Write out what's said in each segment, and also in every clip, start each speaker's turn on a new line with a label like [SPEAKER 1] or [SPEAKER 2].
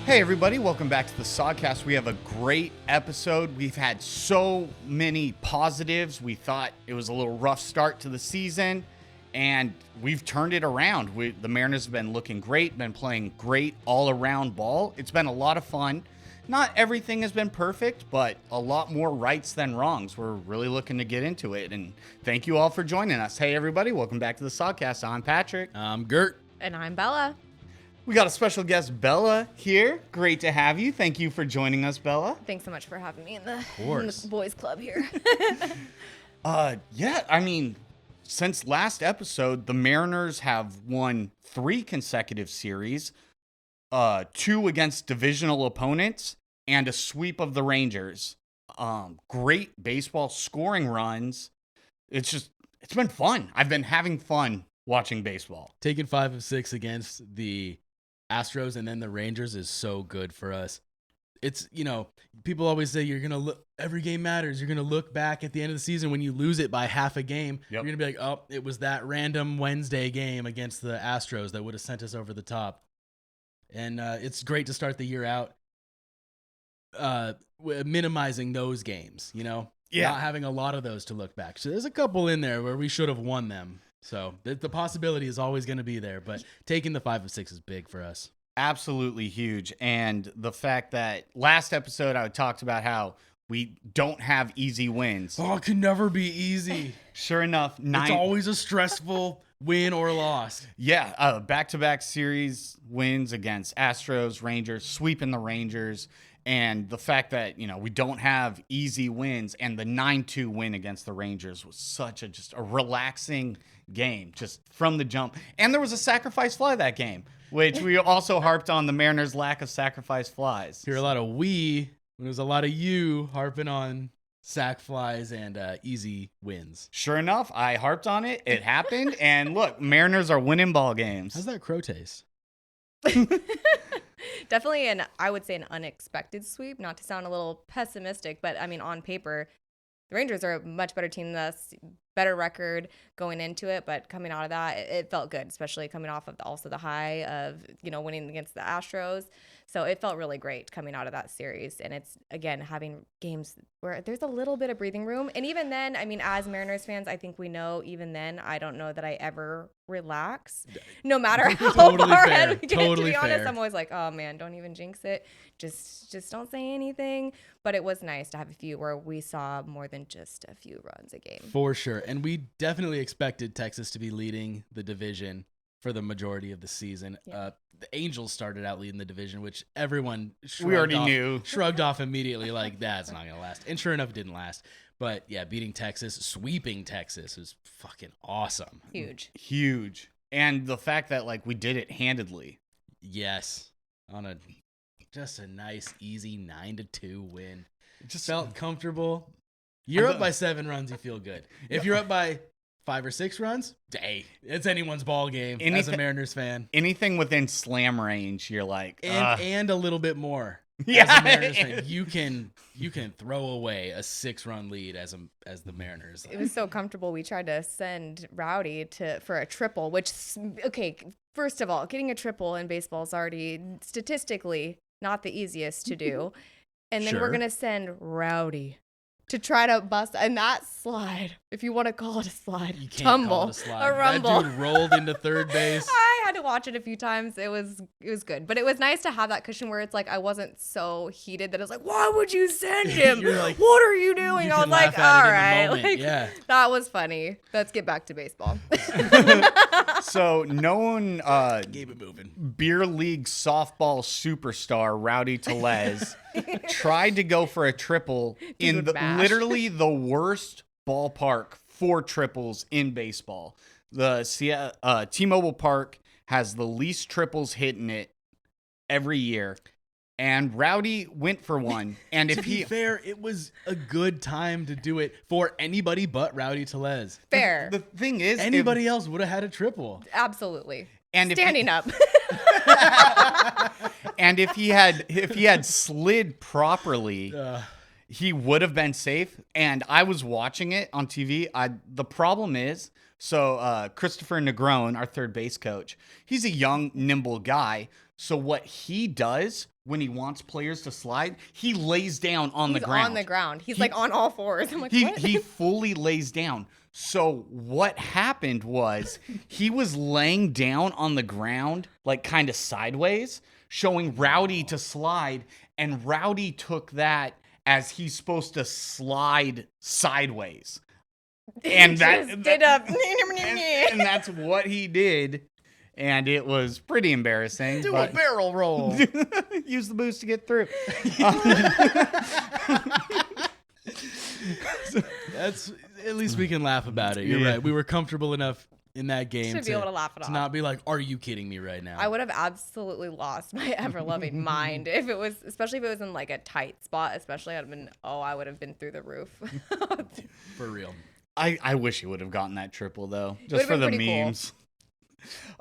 [SPEAKER 1] Hey everybody, welcome back to the Sogcast. We have a great episode. We've had so many positives. We thought it was a little rough start to the season, and we've turned it around. The Mariners have been looking great, been playing great all-around ball. It's been a lot of fun. Not everything has been perfect, but a lot more rights than wrongs. We're really looking to get into it, and thank you all for joining us. Hey everybody, welcome back to the Sogcast. I'm Patrick.
[SPEAKER 2] I'm Gert.
[SPEAKER 3] And I'm Bella.
[SPEAKER 1] We got a special guest, Bella, here. Great to have you. Thank you for joining us, Bella.
[SPEAKER 3] Thanks so much for having me in the boys club here.
[SPEAKER 1] Since last episode, the Mariners have won 3 consecutive series, 2 against divisional opponents, and a sweep of the Rangers. Great baseball scoring runs. It's been fun. I've been having fun watching baseball.
[SPEAKER 2] Taking 5 of 6 against the Astros and then the Rangers is so good for us. It's, people always say you're going to look, every game matters. You're going to look back at the end of the season when you lose it by half a game. Yep. You're going to be like, oh, it was that random Wednesday game against the Astros that would have sent us over the top. And it's great to start the year out minimizing those games, not having a lot of those to look back. So there's a couple in there where we should have won them. So the possibility is always going to be there, but taking the 5 of 6 is big for us.
[SPEAKER 1] Absolutely huge. And the fact that last episode I talked about how we don't have easy wins.
[SPEAKER 2] Oh, it can never be easy.
[SPEAKER 1] Sure enough,
[SPEAKER 2] it's always a stressful win or loss.
[SPEAKER 1] Yeah, back-to-back series wins against Astros, Rangers, sweeping the Rangers. And the fact that, we don't have easy wins, and the 9-2 win against the Rangers was such just a relaxing game, just from the jump. And there was a sacrifice fly that game, which we also harped on the Mariners' lack of sacrifice flies.
[SPEAKER 2] Hear a lot of we, when there's a lot of you harping on sac flies and easy wins.
[SPEAKER 1] Sure enough, I harped on it. It happened. And look, Mariners are winning ball games.
[SPEAKER 2] How's that crow taste?
[SPEAKER 3] Definitely I would say an unexpected sweep, not to sound a little pessimistic, but on paper, the Rangers are a much better team than us, better record going into it, but coming out of that, it felt good, especially coming off of also the high of, winning against the Astros. So it felt really great coming out of that series. And it's, again, having games where there's a little bit of breathing room. And even then, as Mariners fans, I think we know even then, I don't know that I ever relax. No matter how
[SPEAKER 2] totally
[SPEAKER 3] far
[SPEAKER 2] fair.
[SPEAKER 3] ahead we get,
[SPEAKER 2] Totally
[SPEAKER 3] to be honest,
[SPEAKER 2] fair.
[SPEAKER 3] I'm always like, oh man, don't even jinx it. Just don't say anything. But it was nice to have a few where we saw more than just a few runs a game.
[SPEAKER 2] For sure. And we definitely expected Texas to be leading the division for the majority of the season. Yeah. The Angels started out leading the division, which everyone shrugged off immediately, like, that's not going to last. And sure enough, it didn't last. But yeah, beating Texas, sweeping Texas was fucking awesome.
[SPEAKER 3] Huge.
[SPEAKER 1] And the fact that, we did it handedly.
[SPEAKER 2] Yes. On just a nice, easy 9-2 win. It just felt comfortable. You're up by 7 runs, you feel good. If you're up by 5 or 6 runs, hey, it's anyone's ball game as a Mariners fan.
[SPEAKER 1] Anything within slam range, you're like,
[SPEAKER 2] and a little bit more.
[SPEAKER 1] Yeah,
[SPEAKER 2] as a Mariners fan, you can throw away a 6-run lead as the Mariners.
[SPEAKER 3] It was so comfortable. We tried to send Rowdy for a triple, which, okay, first of all, getting a triple in baseball is already statistically not the easiest to do, and then we're gonna send Rowdy to try to bust, and that slide, if you want to call it a slide,
[SPEAKER 2] you can't call it a slide.
[SPEAKER 3] Rumble.
[SPEAKER 2] That dude rolled into third base.
[SPEAKER 3] I had to watch it a few times. It was good, but it was nice to have that cushion where it's like I wasn't so heated that it's like, why would you send him?
[SPEAKER 2] You're like,
[SPEAKER 3] what are you doing?
[SPEAKER 2] You
[SPEAKER 3] I was
[SPEAKER 2] can
[SPEAKER 3] like,
[SPEAKER 2] laugh
[SPEAKER 3] all
[SPEAKER 2] at it in the
[SPEAKER 3] right,
[SPEAKER 2] moment. Yeah.
[SPEAKER 3] That was funny. Let's get back to baseball.
[SPEAKER 1] So known
[SPEAKER 2] keep it moving.
[SPEAKER 1] beer league softball superstar Rowdy Tellez tried to go for a triple in literally the worst ballpark for triples in baseball. The T-Mobile Park has the least triples hit in it every year, and Rowdy went for one. And
[SPEAKER 2] to be fair, it was a good time to do it for anybody but Rowdy Tellez.
[SPEAKER 3] Fair.
[SPEAKER 1] The thing is,
[SPEAKER 2] anybody else would have had a triple.
[SPEAKER 3] Absolutely.
[SPEAKER 1] And
[SPEAKER 3] standing up.
[SPEAKER 1] And if he had slid properly, he would have been safe. And I was watching it on TV. The problem is, Christopher Negron, our third base coach, he's a young, nimble guy. So what he does when he wants players to slide, he lays down on the ground.
[SPEAKER 3] On the ground. He's like on all fours. I'm like, what?
[SPEAKER 1] He fully lays down. So what happened was he was laying down on the ground, like kind of sideways, showing Rowdy to slide, and Rowdy took that as he's supposed to slide sideways. And
[SPEAKER 3] Just did a
[SPEAKER 1] and that's what he did. And it was pretty embarrassing.
[SPEAKER 2] Do a barrel roll.
[SPEAKER 1] Use the boost to get through.
[SPEAKER 2] That's at least we can laugh about it. You're right. We were comfortable enough in that game
[SPEAKER 3] to be able to laugh it off.
[SPEAKER 2] To not be like, are you kidding me right now?
[SPEAKER 3] I would have absolutely lost my ever-loving mind if it was, especially if it was in like a tight spot. Especially, I would have been through the roof.
[SPEAKER 2] For real.
[SPEAKER 1] I wish he would have gotten that triple though, just for the memes.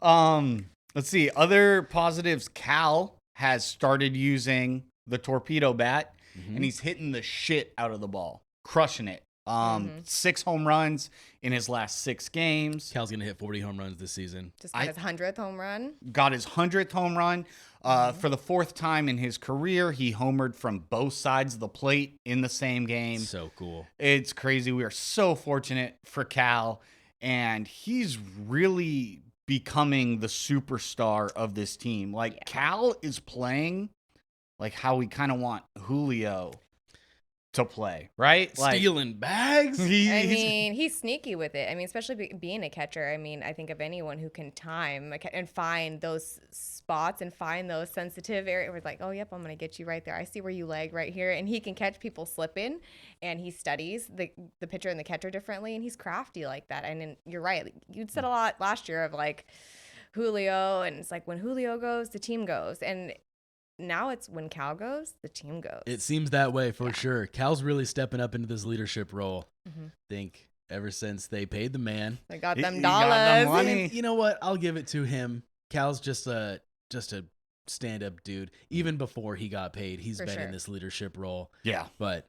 [SPEAKER 3] Cool.
[SPEAKER 1] Let's see. Other positives. Cal has started using the torpedo bat, and he's hitting the shit out of the ball, crushing it. 6 home runs in his last 6 games.
[SPEAKER 2] Cal's gonna hit 40 home runs this season.
[SPEAKER 3] Just got his 100th home run.
[SPEAKER 1] Got his 100th home run. For the 4th time in his career, he homered from both sides of the plate in the same game.
[SPEAKER 2] So cool.
[SPEAKER 1] It's crazy. We are so fortunate for Cal, and he's really becoming the superstar of this team. Like, Cal is playing like how we kind of want Julio to play, right?
[SPEAKER 2] Stealing bags.
[SPEAKER 3] He's sneaky with it. Especially being a catcher. I think of anyone who can time and find those spots and find those sensitive areas. Where it's like, oh, yep, I'm going to get you right there. I see where you leg right here. And he can catch people slipping, and he studies the pitcher and the catcher differently, and he's crafty like that. And you're right. You'd said a lot last year of like Julio, and it's like when Julio goes, the team goes. And now it's when Cal goes, the team goes.
[SPEAKER 2] It seems that way for sure. Cal's really stepping up into this leadership role. Think ever since they paid the man.
[SPEAKER 3] They got them
[SPEAKER 1] He
[SPEAKER 3] dollars.
[SPEAKER 1] got the money.
[SPEAKER 2] And you know what? I'll give it to him. Cal's just a stand-up dude. Even before he got paid, he's been in this leadership role.
[SPEAKER 1] Yeah.
[SPEAKER 2] But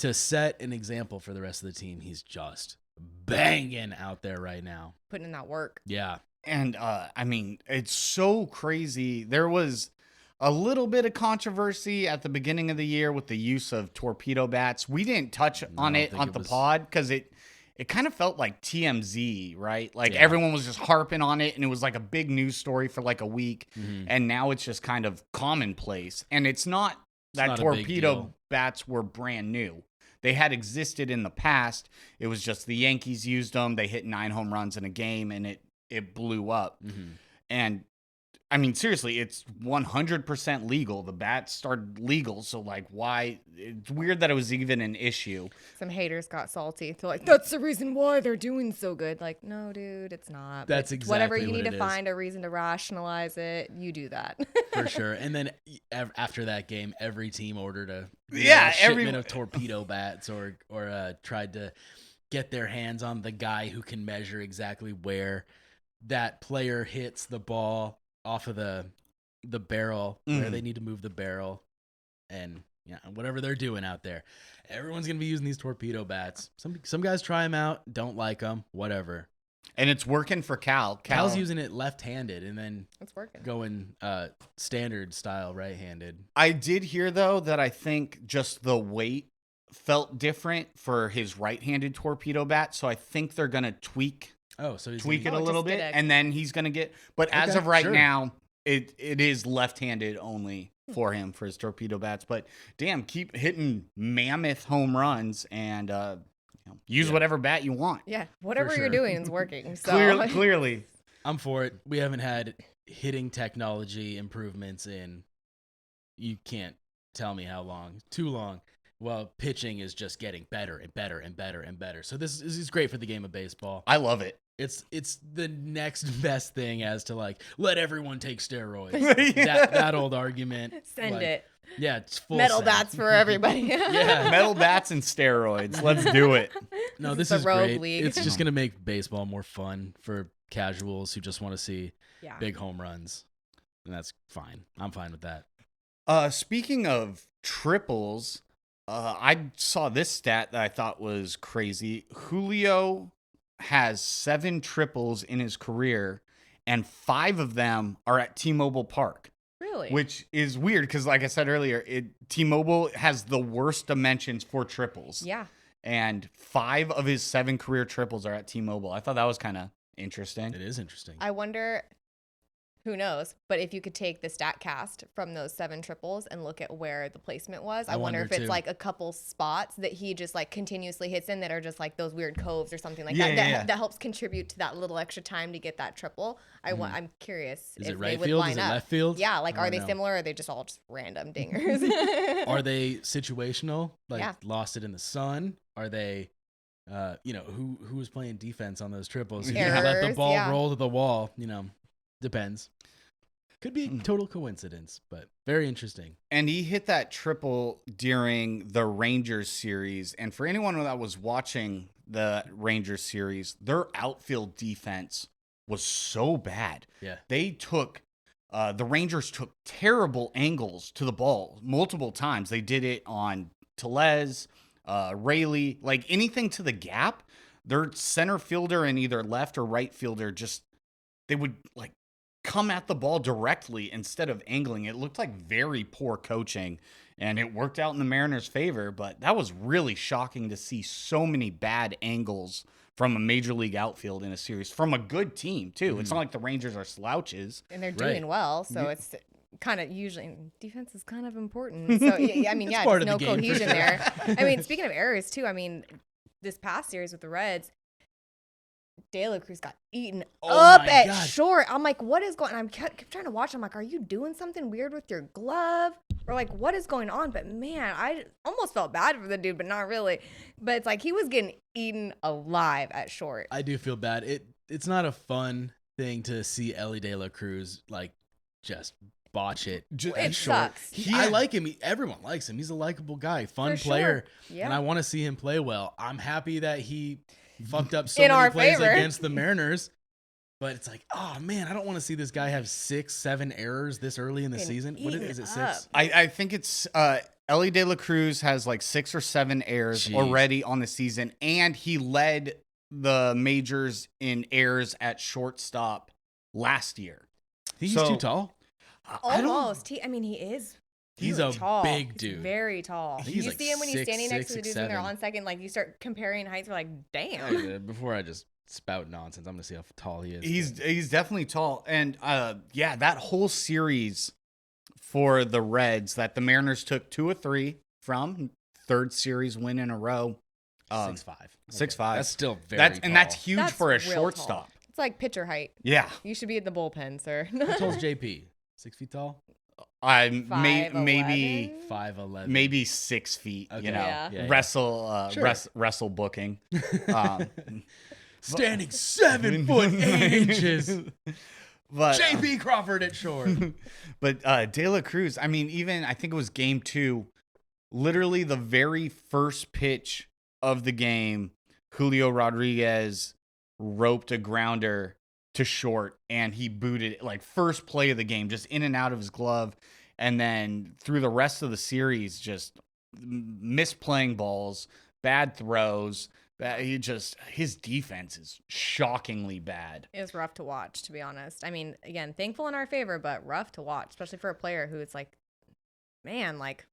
[SPEAKER 2] to set an example for the rest of the team, he's just banging out there right now.
[SPEAKER 3] Putting in that work.
[SPEAKER 2] Yeah.
[SPEAKER 1] And, it's so crazy. There was a little bit of controversy at the beginning of the year with the use of torpedo bats. We didn't touch on it on the pod because it kind of felt like TMZ, right? Like everyone was just harping on it, and it was like a big news story for like a week. And now it's just kind of commonplace. And it's not that torpedo bats were brand new. They had existed in the past. It was just the Yankees used them. They hit 9 home runs in a game, and it blew up. And seriously, it's 100% legal. The bats started legal, so like, why? It's weird that it was even an issue.
[SPEAKER 3] Some haters got salty. They're like, that's the reason why they're doing so good. Like, no, dude, it's not.
[SPEAKER 2] That's exactly
[SPEAKER 3] whatever you
[SPEAKER 2] what
[SPEAKER 3] need
[SPEAKER 2] it
[SPEAKER 3] to
[SPEAKER 2] is.
[SPEAKER 3] find a reason to rationalize it. You do that.
[SPEAKER 2] For sure. And then after that game, every team ordered a shipment of torpedo bats or tried to get their hands on the guy who can measure exactly where that player hits the ball off of the barrel, where they need to move the barrel, and whatever they're doing out there. Everyone's going to be using these torpedo bats. Some guys try them out, don't like them, whatever.
[SPEAKER 1] And it's working for Cal.
[SPEAKER 2] Cal's using it left-handed and then
[SPEAKER 3] it's working.
[SPEAKER 2] Going standard style right-handed.
[SPEAKER 1] I did hear, though, that I think just the weight felt different for his right-handed torpedo bat, so I think they're going to tweak it a little bit, and then he's going to get... But as of right now, it is left-handed only for him for his torpedo bats. But damn, keep hitting mammoth home runs and use whatever bat you want.
[SPEAKER 3] Yeah, whatever you're doing is working. So.
[SPEAKER 1] Clearly.
[SPEAKER 2] I'm for it. We haven't had hitting technology improvements in... You can't tell me how long. Too long. Well, pitching is just getting better and better and better and better. So this is great for the game of baseball.
[SPEAKER 1] I love it.
[SPEAKER 2] It's the next best thing as to like let everyone take steroids. that old argument.
[SPEAKER 3] Send it.
[SPEAKER 2] Yeah, it's full
[SPEAKER 3] metal bats for everybody.
[SPEAKER 2] Yeah,
[SPEAKER 1] metal bats and steroids. Let's do it.
[SPEAKER 2] No, this is great. League. It's just gonna make baseball more fun for casuals who just want to see big home runs, and that's fine. I'm fine with that.
[SPEAKER 1] Speaking of triples, I saw this stat that I thought was crazy. Julio has 7 triples in his career, and 5 of them are at T-Mobile Park.
[SPEAKER 3] Really?
[SPEAKER 1] Which is weird because, like I said earlier, T-Mobile has the worst dimensions for triples.
[SPEAKER 3] Yeah.
[SPEAKER 1] And 5 of his 7 career triples are at T-Mobile. I thought that was kind of interesting.
[SPEAKER 2] It is interesting.
[SPEAKER 3] I wonder, who knows, but if you could take the stat cast from those 7 triples and look at where the placement was, I wonder if it's
[SPEAKER 2] too.
[SPEAKER 3] like a couple spots that he just like continuously hits in that are just like those weird coves or something like
[SPEAKER 1] Yeah,
[SPEAKER 3] that,
[SPEAKER 1] yeah.
[SPEAKER 3] that helps contribute to that little extra time to get that triple. I'm curious
[SPEAKER 2] Is
[SPEAKER 3] if
[SPEAKER 2] it
[SPEAKER 3] they
[SPEAKER 2] right
[SPEAKER 3] would
[SPEAKER 2] field?
[SPEAKER 3] line
[SPEAKER 2] Is it
[SPEAKER 3] up.
[SPEAKER 2] left field?
[SPEAKER 3] Yeah, like
[SPEAKER 2] I
[SPEAKER 3] are
[SPEAKER 2] don't
[SPEAKER 3] they
[SPEAKER 2] know.
[SPEAKER 3] similar or are they just all just random dingers?
[SPEAKER 2] Are they situational? Like
[SPEAKER 3] Yeah.
[SPEAKER 2] lost it in the sun? Are they, who was playing defense on those triples? You
[SPEAKER 1] Yeah.
[SPEAKER 2] let the
[SPEAKER 3] Errors,
[SPEAKER 2] ball
[SPEAKER 3] yeah.
[SPEAKER 2] roll to the wall. Depends. Could be total coincidence, but very interesting.
[SPEAKER 1] And he hit that triple during the Rangers series. And for anyone that was watching the Rangers series, their outfield defense was so bad.
[SPEAKER 2] Yeah.
[SPEAKER 1] They took, the Rangers took terrible angles to the ball multiple times. They did it on Tellez, Rayleigh, like anything to the gap. Their center fielder and either left or right fielder they would like come at the ball directly instead of angling. It looked like very poor coaching, and it worked out in the Mariners' favor, but that was really shocking to see so many bad angles from a major league outfield in a series from a good team, too. It's not like the Rangers are slouches.
[SPEAKER 3] And they're
[SPEAKER 2] Right.
[SPEAKER 3] doing well, so it's kind of usually defense is kind of important. So yeah, I mean,
[SPEAKER 2] It's
[SPEAKER 3] yeah,
[SPEAKER 2] part
[SPEAKER 3] just
[SPEAKER 2] of the
[SPEAKER 3] no
[SPEAKER 2] game for
[SPEAKER 3] cohesion
[SPEAKER 2] sure.
[SPEAKER 3] there. I mean, speaking of errors too, I mean, this past series with the Reds, De La Cruz got eaten
[SPEAKER 2] Oh
[SPEAKER 3] up
[SPEAKER 2] my
[SPEAKER 3] at
[SPEAKER 2] God.
[SPEAKER 3] short. I'm like, what is going on? I'm kept trying to watch. I'm like, are you doing something weird with your glove? Or like, what is going on? But man, I almost felt bad for the dude, but not really. But it's like he was getting eaten alive at short.
[SPEAKER 2] I do feel bad. It's not a fun thing to see Ellie De La Cruz like just botch it.
[SPEAKER 1] Ju-
[SPEAKER 3] It
[SPEAKER 2] at short.
[SPEAKER 3] sucks.
[SPEAKER 2] I like him. Everyone likes him. He's a likable guy, fun
[SPEAKER 3] For
[SPEAKER 2] player,
[SPEAKER 3] sure. Yeah.
[SPEAKER 2] and I want to see him play well. I'm happy that he fucked up so
[SPEAKER 3] In
[SPEAKER 2] many
[SPEAKER 3] our
[SPEAKER 2] plays
[SPEAKER 3] favor.
[SPEAKER 2] against the Mariners. But it's like, oh man, I don't want to see this guy have 6, 7 errors this early in the
[SPEAKER 3] And
[SPEAKER 2] season. What is it?
[SPEAKER 3] eaten
[SPEAKER 2] 6?
[SPEAKER 1] I think it's Ellie De La Cruz has like 6 or 7 errors
[SPEAKER 2] Jeez.
[SPEAKER 1] already on the season, and he led the majors in errors at shortstop last year.
[SPEAKER 2] Think he's
[SPEAKER 1] So-
[SPEAKER 2] too tall.
[SPEAKER 1] I don't-
[SPEAKER 3] Almost. I mean, he is.
[SPEAKER 2] He's a
[SPEAKER 3] tall.
[SPEAKER 2] big
[SPEAKER 3] He's
[SPEAKER 2] dude.
[SPEAKER 3] very tall.
[SPEAKER 2] He's
[SPEAKER 3] You
[SPEAKER 2] like
[SPEAKER 3] see him when he's
[SPEAKER 2] 6'6",
[SPEAKER 3] standing next to the dudes when they're
[SPEAKER 2] 6'7".
[SPEAKER 3] on second. Like you start comparing heights. We're like, damn.
[SPEAKER 2] Before I just spout nonsense, I'm gonna see how tall he is.
[SPEAKER 1] He's definitely tall, and that whole series for the Reds that the Mariners took 2 or 3 from, third series win in a row.
[SPEAKER 2] 6'5".
[SPEAKER 1] 6'5".
[SPEAKER 2] That's still very
[SPEAKER 1] That's
[SPEAKER 2] tall.
[SPEAKER 1] huge
[SPEAKER 3] That's
[SPEAKER 1] for a
[SPEAKER 3] real
[SPEAKER 1] shortstop.
[SPEAKER 3] tall. It's like pitcher height.
[SPEAKER 1] Yeah,
[SPEAKER 3] You should be at the bullpen, sir.
[SPEAKER 2] How tall's JP? 6 feet tall?
[SPEAKER 1] maybe
[SPEAKER 2] 5'11".
[SPEAKER 1] maybe 6 feet.
[SPEAKER 2] Okay.
[SPEAKER 1] You know,
[SPEAKER 3] Yeah.
[SPEAKER 1] wrestle
[SPEAKER 2] Sure.
[SPEAKER 1] wrestle booking. Um,
[SPEAKER 2] Standing 7 foot 8 inches.
[SPEAKER 1] but
[SPEAKER 2] JP Crawford at short.
[SPEAKER 1] But De La Cruz, I mean, even I think it was game 2, literally the very first pitch of the game, Julio Rodriguez roped a grounder to short, and he booted it, like first play of the game, just in and out of his glove. And then through the rest of the series, just misplaying balls, bad throws. His defense is shockingly bad.
[SPEAKER 3] It was rough to watch, to be honest. I mean, again, thankful in our favor, but rough to watch, especially for a player who it's like, man, like,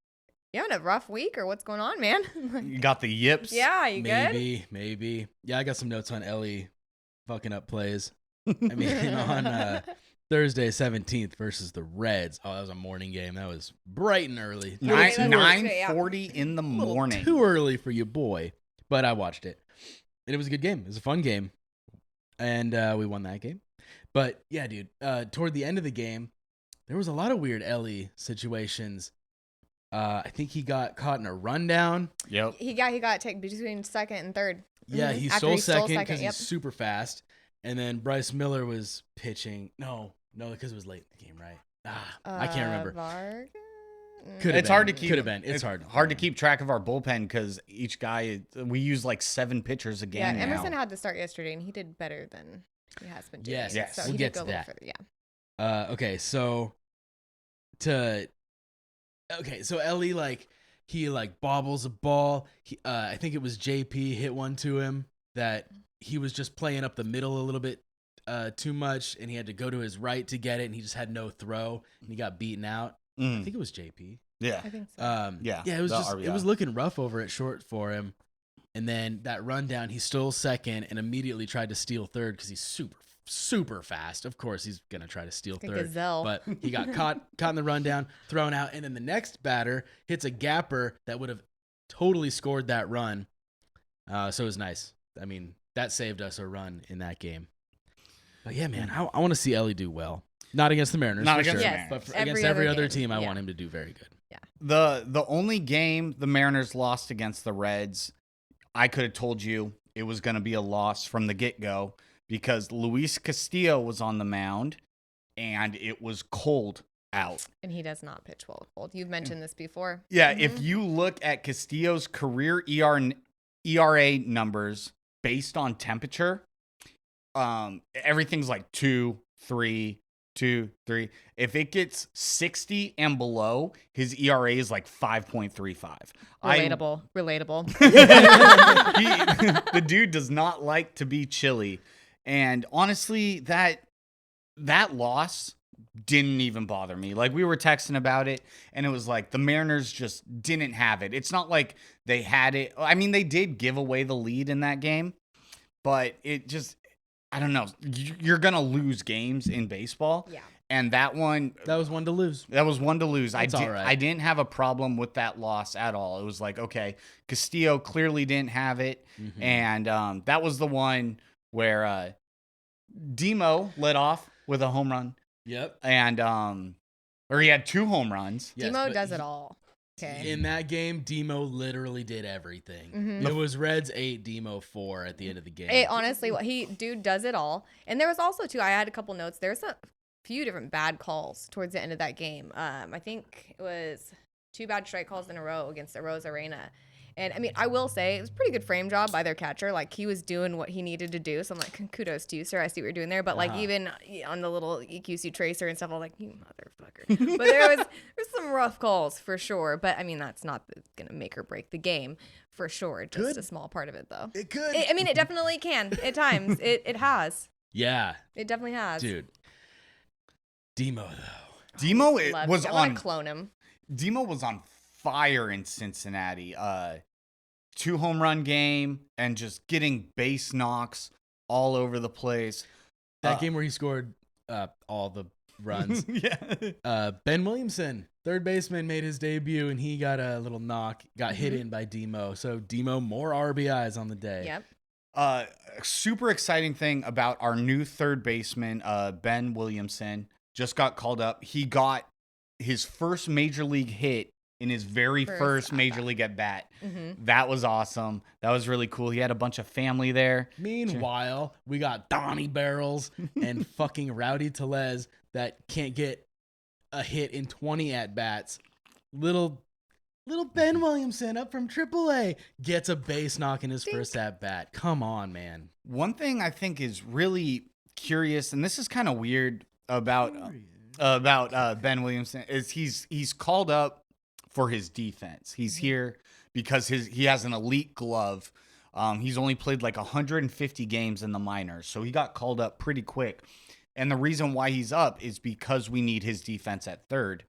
[SPEAKER 3] you having a rough week or what's going on, man?
[SPEAKER 1] You got the yips.
[SPEAKER 3] Yeah, you good?
[SPEAKER 2] Maybe. Yeah, I got some notes on Ellie fucking up plays. I mean, on Thursday 17th versus the Reds. Oh, that was a morning game. That was bright and early.
[SPEAKER 3] Okay, that's
[SPEAKER 1] 9:40 in the
[SPEAKER 2] A little
[SPEAKER 1] morning.
[SPEAKER 2] too early for you, boy. But I watched it. And it was a good game. It was a fun game. And we won that game. But yeah, dude, toward the end of the game, there was a lot of weird Ellie situations. I think he got caught in a rundown.
[SPEAKER 1] Yep.
[SPEAKER 3] He got taken between second and third.
[SPEAKER 2] Yeah,
[SPEAKER 3] Mhm.
[SPEAKER 2] he
[SPEAKER 3] After
[SPEAKER 2] stole second
[SPEAKER 3] second,
[SPEAKER 2] because
[SPEAKER 3] yep.
[SPEAKER 2] he's super fast. And then Bryce Miller was pitching. No, because it was late in the game, right? I can't remember.
[SPEAKER 3] Vargas?
[SPEAKER 2] Could've
[SPEAKER 1] It's
[SPEAKER 2] been.
[SPEAKER 1] hard to keep.
[SPEAKER 2] Could've been. It's hard.
[SPEAKER 1] Hard to keep track of our bullpen because each guy we use like 7 pitchers a
[SPEAKER 3] Yeah,
[SPEAKER 1] game
[SPEAKER 3] Emerson
[SPEAKER 1] now.
[SPEAKER 3] had to start yesterday, and he did better than he has been doing.
[SPEAKER 2] Yes,
[SPEAKER 1] yes.
[SPEAKER 3] So
[SPEAKER 2] We'll
[SPEAKER 3] he
[SPEAKER 2] get
[SPEAKER 3] did go
[SPEAKER 2] to
[SPEAKER 3] a little
[SPEAKER 2] that.
[SPEAKER 3] further. Yeah.
[SPEAKER 2] Okay, so Ellie he bobbles a ball. I think it was JP hit one to him that he was just playing up the middle a little bit too much, and he had to go to his right to get it, and he just had no throw, and he got beaten out. I think it was JP.
[SPEAKER 1] Yeah.
[SPEAKER 3] I think so.
[SPEAKER 2] Yeah, it was
[SPEAKER 1] RBI.
[SPEAKER 2] it was looking rough over at short for him. And then that rundown, he stole second and immediately tried to steal third because he's super fast. Of course, he's gonna try to steal
[SPEAKER 3] Like a
[SPEAKER 2] third,
[SPEAKER 3] gazelle.
[SPEAKER 2] but he got caught in the rundown, thrown out, and then the next batter hits a gapper that would have totally scored that run. So it was nice. I mean, that saved us a run in that game. But yeah, man, I want to see Ellie do well. Not against the Mariners,
[SPEAKER 1] Not
[SPEAKER 2] for
[SPEAKER 1] against
[SPEAKER 2] sure,
[SPEAKER 1] the Mariners.
[SPEAKER 2] but
[SPEAKER 3] Every
[SPEAKER 2] against every
[SPEAKER 3] other
[SPEAKER 2] other
[SPEAKER 3] game.
[SPEAKER 2] team, I
[SPEAKER 3] Yeah.
[SPEAKER 2] want him to do very good.
[SPEAKER 1] The only game the Mariners lost against the Reds, I could have told you it was going to be a loss from the get-go because Luis Castillo was on the mound and it was cold out.
[SPEAKER 3] And he does not pitch well with cold. You've mentioned this before.
[SPEAKER 1] Yeah, if you look at Castillo's career ERA numbers based on temperature, everything's like 2, 3, 2, 3. If it gets 60 and below, his ERA is like 5.35.
[SPEAKER 3] Relatable.
[SPEAKER 1] The dude does not like to be chilly. And honestly, that loss didn't even bother me. Like, we were texting about it, and it was like the Mariners just didn't have it. It's not like they had it. I mean, they did give away the lead in that game, but it just, I don't know. You're going to lose games in baseball.
[SPEAKER 3] Yeah.
[SPEAKER 1] And that one,
[SPEAKER 2] That was one to lose.
[SPEAKER 1] that was one to lose.
[SPEAKER 2] That's all right.
[SPEAKER 1] I didn't have a problem with that loss at all. It was like, okay, Castillo clearly didn't have it. And that was the one where Demo led off with a home run.
[SPEAKER 2] Yep.
[SPEAKER 1] And or he had 2 home runs.
[SPEAKER 2] Yes,
[SPEAKER 3] Demo
[SPEAKER 2] but
[SPEAKER 3] does it all. Okay.
[SPEAKER 2] In that game, Demo literally did everything.
[SPEAKER 3] Mhm.
[SPEAKER 2] It was Reds 8, Demo 4 at the end of the game.
[SPEAKER 3] Honestly, dude does it all. And there was also too, I had a couple notes. There's a few different bad calls towards the end of that game. I think it was 2 bad strike calls in a row against the Rose Arena. And I mean, I will say it was a pretty good frame job by their catcher. Like, he was doing what he needed to do. So I'm like, kudos to you, sir. I see what you're doing there. But like, even on the little EQC tracer and stuff, I was like, you motherfucker. But there's some rough calls for sure. But I mean, that's not gonna make or break the game for sure. Just a small part of it though.
[SPEAKER 2] It could.
[SPEAKER 3] I mean, it definitely can at times. It has.
[SPEAKER 2] Yeah.
[SPEAKER 3] It definitely has.
[SPEAKER 2] Dude. Demo, though.
[SPEAKER 1] Demo
[SPEAKER 3] Love
[SPEAKER 1] was
[SPEAKER 3] it. I want
[SPEAKER 1] on
[SPEAKER 3] to clone him.
[SPEAKER 1] Demo was on fire in Cincinnati. 2 home run game and just getting base knocks all over the place.
[SPEAKER 2] That game where he scored all the runs.
[SPEAKER 1] Yeah.
[SPEAKER 2] Ben Williamson, third baseman, made his debut, and he got a little knock, got hit in by Demo. So Demo, more RBIs on the day.
[SPEAKER 3] Yep.
[SPEAKER 1] Super exciting thing about our new third baseman, Ben Williamson, just got called up. He got his first major league hit in his very first major league at bat. That was awesome. That was really cool. He had a bunch of family there.
[SPEAKER 2] Meanwhile, we got Donnie Barrels and fucking Rowdy Tellez that can't get a hit in 20 at-bats. Little Ben Williamson up from AAA gets a base knock in his first at-bat. Come on, man.
[SPEAKER 1] One thing I think is really curious, and this is kind of weird about Ben Williamson, is he's called up for his defense. He's here because he has an elite glove. He's only played like 150 games in the minors, so he got called up pretty quick. And the reason why he's up is because we need his defense at third.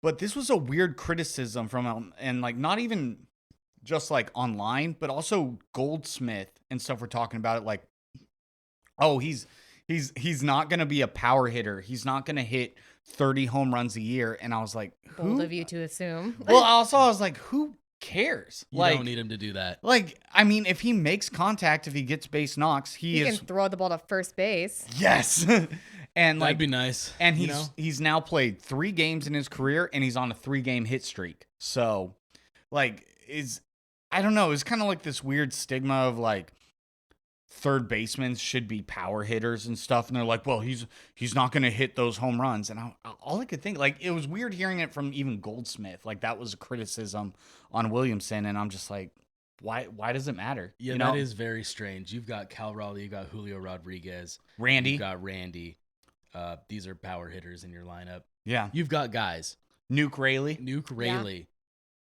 [SPEAKER 1] But this was a weird criticism from him, and like not even just like online, but also Goldsmith and stuff were talking about it like, oh, he's not going to be a power hitter. He's not going to hit 30 home runs a year. And I was like, who?
[SPEAKER 3] Bold of you to assume.
[SPEAKER 1] Well, also I was like, who cares?
[SPEAKER 2] You don't need him to do that.
[SPEAKER 1] Like, I mean, if he makes contact, if he gets base knocks,
[SPEAKER 3] he can throw the ball to first base.
[SPEAKER 1] Yes. And
[SPEAKER 2] that'd be nice.
[SPEAKER 1] And he's now played 3 games in his career, and he's on a 3-game hit streak. So, like, I don't know. It's kind of like this weird stigma of like third basemen should be power hitters and stuff. And they're like, well, he's not going to hit those home runs. And all I could think, like, it was weird hearing it from even Goldsmith. Like, that was a criticism on Williamson. And I'm just like, why does it matter?
[SPEAKER 2] Yeah, that is very strange. You've got Cal Raleigh, you've got Julio Rodriguez,
[SPEAKER 1] Randy.
[SPEAKER 2] You've got Randy. These are power hitters in your lineup.
[SPEAKER 1] Yeah.
[SPEAKER 2] You've got guys.
[SPEAKER 1] Nuke Rayleigh.
[SPEAKER 2] Yeah.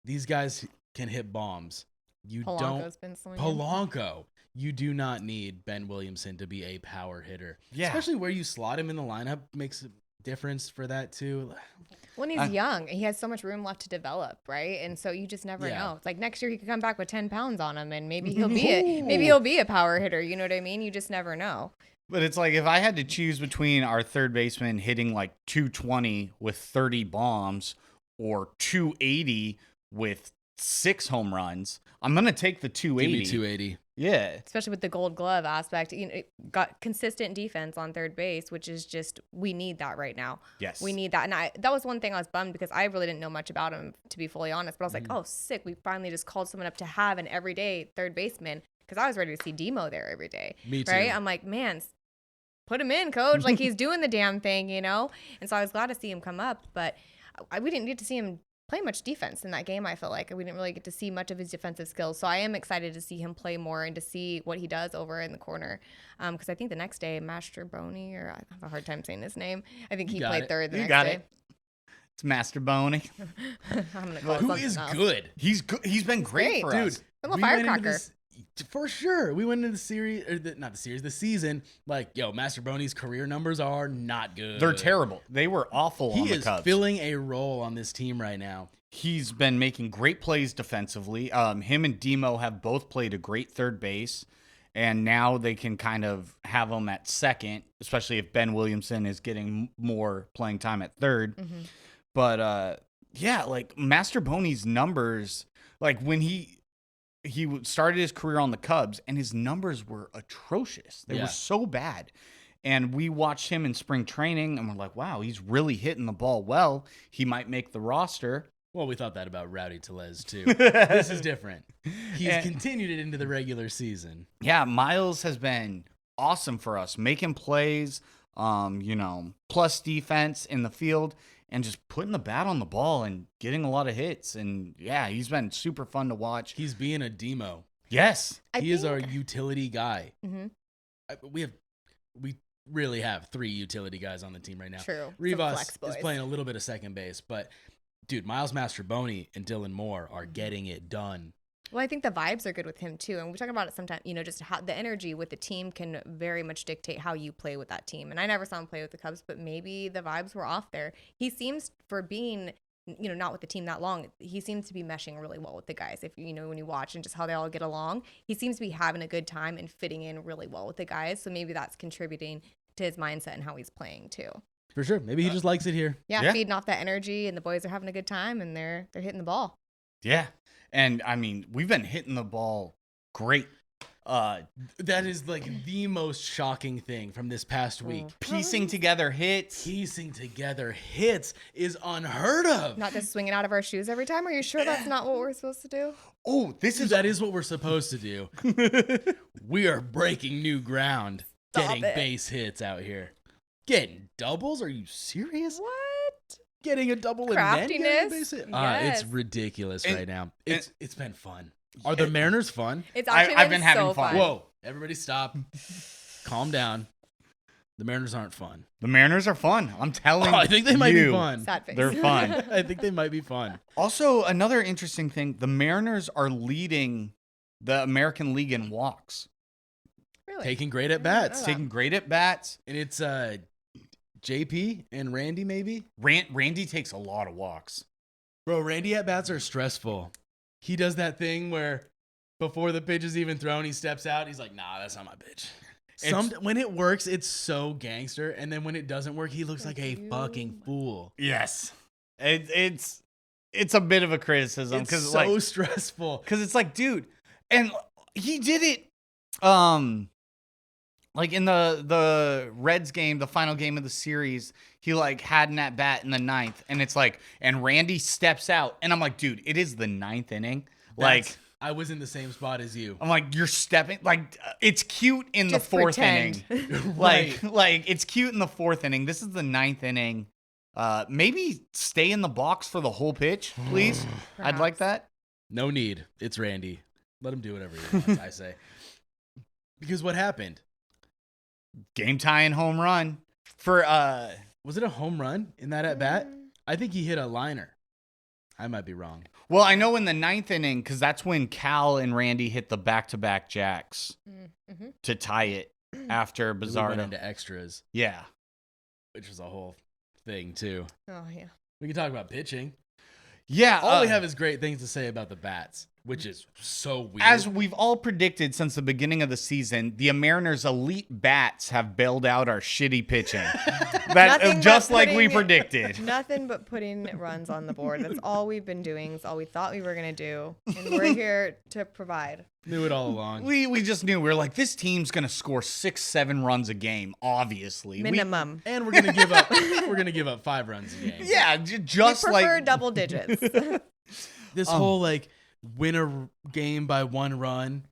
[SPEAKER 2] These guys can hit bombs. You
[SPEAKER 3] Polanco's been swinging.
[SPEAKER 2] Polanco. You do not need Ben Williamson to be a power hitter.
[SPEAKER 1] Yeah.
[SPEAKER 2] Especially where you slot him in the lineup makes a difference for that too.
[SPEAKER 3] When he's young, he has so much room left to develop, right? And so you just never know. It's like next year he could come back with 10 pounds on him, and maybe he'll be a power hitter. You know what I mean? You just never know.
[SPEAKER 1] But it's like if I had to choose between our third baseman hitting like 220 with 30 bombs or 280 with 6 home runs, I'm gonna take the 280.
[SPEAKER 2] Give me 280.
[SPEAKER 1] Yeah.
[SPEAKER 3] Especially with the Gold Glove aspect, it got consistent defense on third base, which is just we need that right now.
[SPEAKER 1] Yes.
[SPEAKER 3] We need that, and that was one thing I was bummed because I really didn't know much about him, to be fully honest. But I was like, oh, sick! We finally just called someone up to have an everyday third baseman because I was ready to see Demo there every day.
[SPEAKER 2] Me too.
[SPEAKER 3] Right? I'm like, man, put him in, coach. Like he's doing the damn thing, you know. And so I was glad to see him come up, but we didn't get to see him play much defense in that game. I feel like we didn't really get to see much of his defensive skills. So I am excited to see him play more and to see what he does over in the corner. Because I think the next day, Master Boney, or I have a hard time saying his name. I think he played third the next day.
[SPEAKER 1] It's Master Boney.
[SPEAKER 3] I'm gonna call
[SPEAKER 2] Who is good?
[SPEAKER 1] He's good. He's been great for us.
[SPEAKER 3] I'm a firecracker.
[SPEAKER 2] For sure. We went into the series, or the season, like, yo, Master Boney's career numbers are not good.
[SPEAKER 1] They're terrible. They were awful on the Cubs.
[SPEAKER 2] He is filling a role on this team right now.
[SPEAKER 1] He's been making great plays defensively. Him and Demo have both played a great third base, and now they can kind of have him at second, especially if Ben Williamson is getting more playing time at third.
[SPEAKER 3] Mm-hmm.
[SPEAKER 1] But, yeah, like, Master Boney's numbers, like, when he started his career on the Cubs, and his numbers were atrocious. They were so bad. And we watched him in spring training, and we're like, wow, he's really hitting the ball well. He might make the roster.
[SPEAKER 2] Well, we thought that about Rowdy Tellez, too. This is different. He's continued it into the regular season.
[SPEAKER 1] Yeah, Miles has been awesome for us, making plays, plus defense in the field, and just putting the bat on the ball and getting a lot of hits. And, yeah, he's been super fun to watch.
[SPEAKER 2] He's being a Demo.
[SPEAKER 1] Yes.
[SPEAKER 2] He is our utility guy.
[SPEAKER 3] Mm-hmm.
[SPEAKER 2] We really have 3 utility guys on the team right now.
[SPEAKER 3] True.
[SPEAKER 2] Rivas is playing a little bit of second base, but, dude, Miles Mastroboni and Dylan Moore are getting it done.
[SPEAKER 3] Well, I think the vibes are good with him, too. And we talk about it sometimes, just how the energy with the team can very much dictate how you play with that team. And I never saw him play with the Cubs, but maybe the vibes were off there. He seems, for being, not with the team that long, he seems to be meshing really well with the guys. If, when you watch and just how they all get along, he seems to be having a good time and fitting in really well with the guys. So maybe that's contributing to his mindset and how he's playing, too.
[SPEAKER 2] For sure. Maybe he just likes it here.
[SPEAKER 3] Yeah, feeding off that energy, and the boys are having a good time, and they're hitting the ball.
[SPEAKER 1] Yeah. And, I mean, we've been hitting the ball great.
[SPEAKER 2] That is, like, the most shocking thing from this past week.
[SPEAKER 1] Piecing together hits.
[SPEAKER 2] Piecing together hits is unheard of.
[SPEAKER 3] Not just swinging out of our shoes every time. Are you sure that's not what we're supposed to do?
[SPEAKER 1] Oh,
[SPEAKER 2] that is what we're supposed to do. We are breaking new ground. Getting base hits out here. Getting doubles? Are you serious?
[SPEAKER 3] What?
[SPEAKER 2] Getting a double and then getting a base hit?
[SPEAKER 3] Yes.
[SPEAKER 2] It's ridiculous right now. It's been fun. Are the Mariners fun?
[SPEAKER 3] It's actually
[SPEAKER 1] I've been having fun.
[SPEAKER 2] Whoa. Everybody stop. Calm down. The Mariners aren't fun.
[SPEAKER 1] The Mariners are fun. I'm telling you.
[SPEAKER 2] I think they might be fun.
[SPEAKER 3] Sad face.
[SPEAKER 1] They're fun.
[SPEAKER 2] I think they might be fun.
[SPEAKER 1] Also, another interesting thing, the Mariners are leading the American League in walks.
[SPEAKER 3] Really?
[SPEAKER 2] Taking great at bats.
[SPEAKER 1] Taking great at bats.
[SPEAKER 2] And it's JP and Randy, maybe?
[SPEAKER 1] Randy takes a lot of walks.
[SPEAKER 2] Bro, Randy at bats are stressful. He does that thing where before the pitch is even thrown, he steps out. He's like, nah, that's not my pitch. When it works, it's so gangster. And then when it doesn't work, he looks like a fucking fool.
[SPEAKER 1] Yes. It's a bit of a criticism.
[SPEAKER 2] It's so stressful.
[SPEAKER 1] Because it's like, dude, and he did it like in the Reds game, the final game of the series, he like had an at bat in the 9th, and it's like, and Randy steps out, and I'm like, dude, it is the 9th inning.
[SPEAKER 2] I was in the same spot as you.
[SPEAKER 1] I'm like, you're stepping, like, it's cute in
[SPEAKER 3] Just
[SPEAKER 1] the 4th
[SPEAKER 3] pretend.
[SPEAKER 1] inning.
[SPEAKER 2] Right.
[SPEAKER 1] like it's cute in the 4th inning. This is the 9th inning. Maybe stay in the box for the whole pitch, please. I'd like that.
[SPEAKER 2] No need. It's Randy. Let him do whatever he wants, I say. Because what happened?
[SPEAKER 1] Game tying home run for
[SPEAKER 2] was it a home run in that at bat? I think he hit a liner. I might be wrong.
[SPEAKER 1] Well, I know in the 9th inning, because that's when Cal and Randy hit the back-to-back jacks
[SPEAKER 3] Mm-hmm.
[SPEAKER 1] to tie it after
[SPEAKER 2] We went
[SPEAKER 1] Bizarro.
[SPEAKER 2] into extras,
[SPEAKER 1] Yeah.
[SPEAKER 2] which was a whole thing too.
[SPEAKER 3] Oh yeah.
[SPEAKER 2] We can talk about pitching.
[SPEAKER 1] Yeah.
[SPEAKER 2] All we have is great things to say about the bats, which is so weird.
[SPEAKER 1] As we've all predicted since the beginning of the season, the Mariners' elite bats have bailed out our shitty pitching.
[SPEAKER 3] Nothing
[SPEAKER 1] Just
[SPEAKER 3] but
[SPEAKER 1] like we
[SPEAKER 3] putting-
[SPEAKER 1] predicted.
[SPEAKER 3] Nothing but putting runs on the board. That's all we've been doing. It's all we thought we were gonna do, and we're here to provide.
[SPEAKER 2] Knew it all along.
[SPEAKER 1] We just knew. We were like, this team's going to score 6-7 runs a game, obviously.
[SPEAKER 3] Minimum.
[SPEAKER 2] And we're gonna give up. We're gonna give up 5 runs a game.
[SPEAKER 1] Yeah, just
[SPEAKER 3] we prefer
[SPEAKER 1] like
[SPEAKER 3] double digits.
[SPEAKER 2] This whole like win a game by 1 run,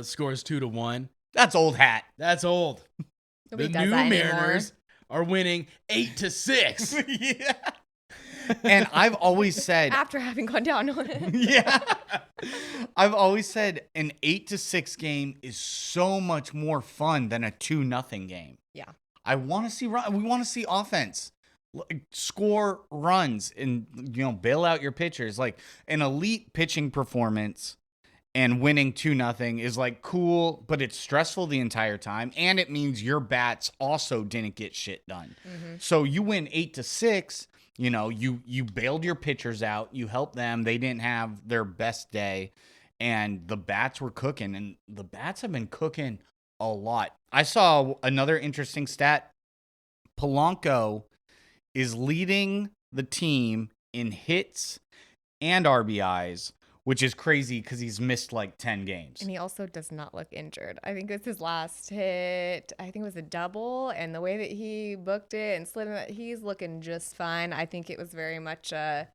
[SPEAKER 2] scores 2-1.
[SPEAKER 1] that's old hat.
[SPEAKER 2] That's old.
[SPEAKER 3] Nobody
[SPEAKER 2] The
[SPEAKER 3] does
[SPEAKER 2] new
[SPEAKER 3] that anymore.
[SPEAKER 2] Mariners are winning 8-6.
[SPEAKER 1] Yeah. And I've always said,
[SPEAKER 3] After having gone down on it.
[SPEAKER 1] yeah, I've always said an 8-6 game is so much more fun than a 2-0 game.
[SPEAKER 3] Yeah.
[SPEAKER 1] I want to see we want to see offense. Score runs and bail out your pitchers. Like an elite pitching performance and winning 2-0 is like cool, but it's stressful the entire time, and it means your bats also didn't get shit done.
[SPEAKER 3] Mm-hmm.
[SPEAKER 1] So you win 8-6. You bailed your pitchers out. You helped them. They didn't have their best day, and the bats were cooking, and the bats have been cooking a lot. I saw another interesting stat. Polanco is leading the team in hits and RBIs, which is crazy because he's missed like 10 games.
[SPEAKER 3] And he also does not look injured. I think it's his last hit. I think it was a double, and the way that he booked it and slid in it, he's looking just fine. I think it was very much a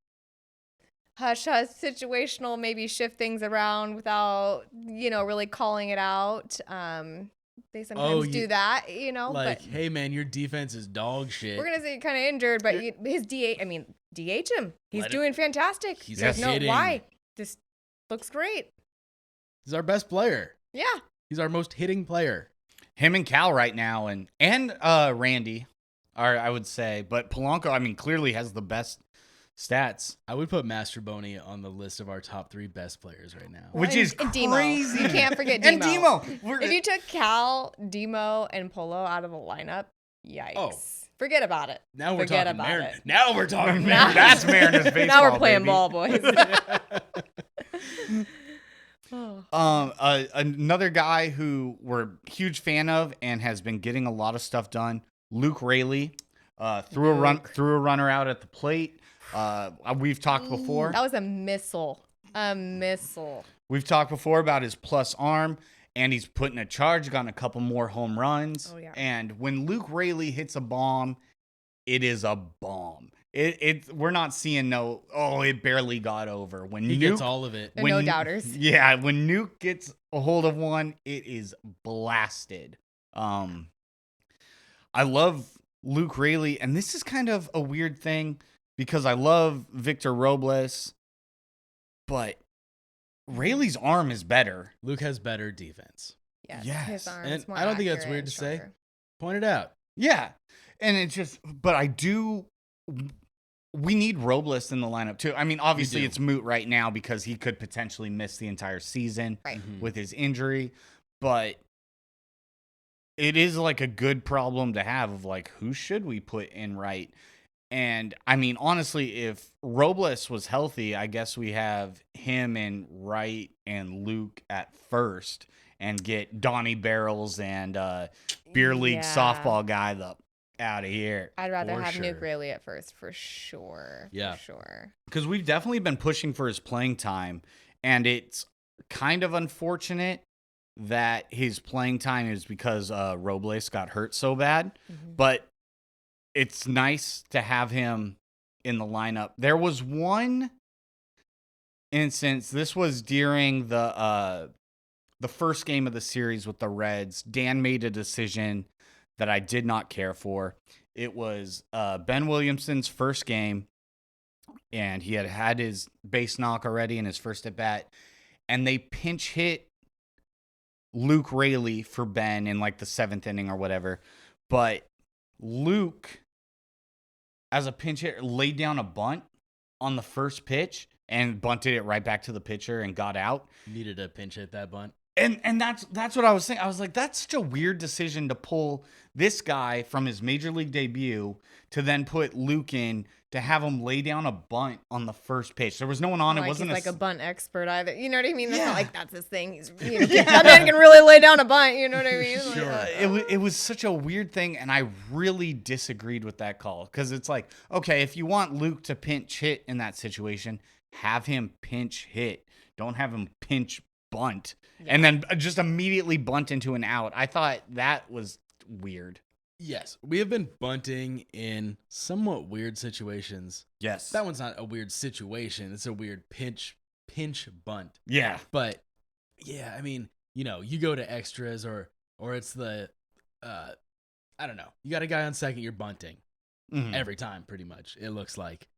[SPEAKER 3] hush-hush situational, maybe shift things around without, really calling it out. They sometimes do that,
[SPEAKER 2] Like,
[SPEAKER 3] but
[SPEAKER 2] hey man, your defense is dog shit.
[SPEAKER 3] we're going to say kind of injured, but his DH him. He's
[SPEAKER 2] Let it-
[SPEAKER 3] doing fantastic.
[SPEAKER 2] He's
[SPEAKER 3] There's no
[SPEAKER 2] hitting.
[SPEAKER 3] why. This looks great.
[SPEAKER 2] He's our best player.
[SPEAKER 3] Yeah.
[SPEAKER 2] He's our most hitting player.
[SPEAKER 1] Him and Cal right now, and Randy are, I would say, but Polanco, clearly has the best stats,
[SPEAKER 2] I would put Mastroboni on the list of our top 3 best players right now.
[SPEAKER 1] which
[SPEAKER 3] And-
[SPEAKER 1] is
[SPEAKER 3] and Demo.
[SPEAKER 1] crazy.
[SPEAKER 3] You can't forget Demo.
[SPEAKER 1] And Demo.
[SPEAKER 3] If you took Cal, Demo, and Polo out of the lineup, yikes.
[SPEAKER 2] Oh.
[SPEAKER 3] Forget about it.
[SPEAKER 2] Now we're
[SPEAKER 3] Forget
[SPEAKER 2] talking
[SPEAKER 3] about
[SPEAKER 2] Mariners.
[SPEAKER 3] it.
[SPEAKER 2] Now we're talking
[SPEAKER 3] Now-
[SPEAKER 2] Mariners.
[SPEAKER 1] That's Mariners baseball.
[SPEAKER 3] Now we're playing
[SPEAKER 1] baby.
[SPEAKER 3] ball, boys. Oh.
[SPEAKER 1] Another guy who we're a huge fan of and has been getting a lot of stuff done, Luke Raley, threw a runner out at the plate. We've talked before.
[SPEAKER 3] That was a missile. A missile.
[SPEAKER 1] We've talked before about his plus arm, and he's putting a charge, gotten a couple more home runs.
[SPEAKER 3] Oh, yeah.
[SPEAKER 1] And when Luke Raley hits a bomb, it is a bomb. We're not seeing it barely got over. When
[SPEAKER 2] He
[SPEAKER 1] Nuke
[SPEAKER 2] gets all of it.
[SPEAKER 3] No doubters.
[SPEAKER 1] Yeah, when Nuke gets a hold of one, it is blasted. I love Luke Raley, and this is kind of a weird thing because I love Victor Robles, but Raley's arm is better.
[SPEAKER 2] Luke has better defense.
[SPEAKER 3] Yes.
[SPEAKER 1] Yes.
[SPEAKER 3] His arm
[SPEAKER 2] And
[SPEAKER 3] is more
[SPEAKER 2] I don't think that's
[SPEAKER 3] accurate
[SPEAKER 2] weird
[SPEAKER 3] and
[SPEAKER 2] to say.
[SPEAKER 3] stronger.
[SPEAKER 2] Point it out.
[SPEAKER 1] Yeah, and it's just, but we need Robles in the lineup too. Obviously
[SPEAKER 2] do.
[SPEAKER 1] it's moot right now because he could potentially miss the entire season
[SPEAKER 3] Right.
[SPEAKER 1] with his injury, but it is like a good problem to have of like, who should we put in right? And honestly, if Robles was healthy, I guess we have him in right and Luke at first and get Donnie Barrels and beer league
[SPEAKER 3] Yeah.
[SPEAKER 1] softball guy out of here.
[SPEAKER 3] I'd rather
[SPEAKER 2] For
[SPEAKER 3] have
[SPEAKER 2] sure.
[SPEAKER 3] Nuke Raley at first, for sure.
[SPEAKER 2] Yeah.
[SPEAKER 3] For sure.
[SPEAKER 1] Because we've definitely been pushing for his playing time, and it's kind of unfortunate that his playing time is because Robles got hurt so bad, but it's nice to have him in the lineup. There was one instance, this was during the first game of the series with the Reds. Dan made a decision that I did not care for. It was Ben Williamson's first game, and he had his base knock already in his first at bat, and they pinch hit Luke Raley for Ben in like the 7th inning or whatever. But Luke, as a pinch hitter, laid down a bunt on the first pitch and bunted it right back to the pitcher and got out.
[SPEAKER 2] Needed a pinch hit that bunt.
[SPEAKER 1] And that's what I was saying. I was like, that's such a weird decision to pull this guy from his major league debut to then put Luke in to have him lay down a bunt on the first pitch. There was no one on. It wasn't
[SPEAKER 3] he's like a bunt expert either. You know what I mean? That's
[SPEAKER 1] Yeah.
[SPEAKER 3] not like that's his thing. He's that man can really lay down a bunt. You know what I mean? Like,
[SPEAKER 2] Sure.
[SPEAKER 1] It was such a weird thing, and I really disagreed with that call because it's like, okay, if you want Luke to pinch hit in that situation, have him pinch hit. Don't have him pinch bunt and then just immediately bunt into an out. I thought that was weird.
[SPEAKER 2] Yes, we have been bunting in somewhat weird situations.
[SPEAKER 1] Yes.
[SPEAKER 2] That one's not a weird situation. It's a weird pinch bunt.
[SPEAKER 1] Yeah.
[SPEAKER 2] But yeah, I mean, you go to extras or it's the I don't know. You got a guy on second, you're bunting every time pretty much. It looks like.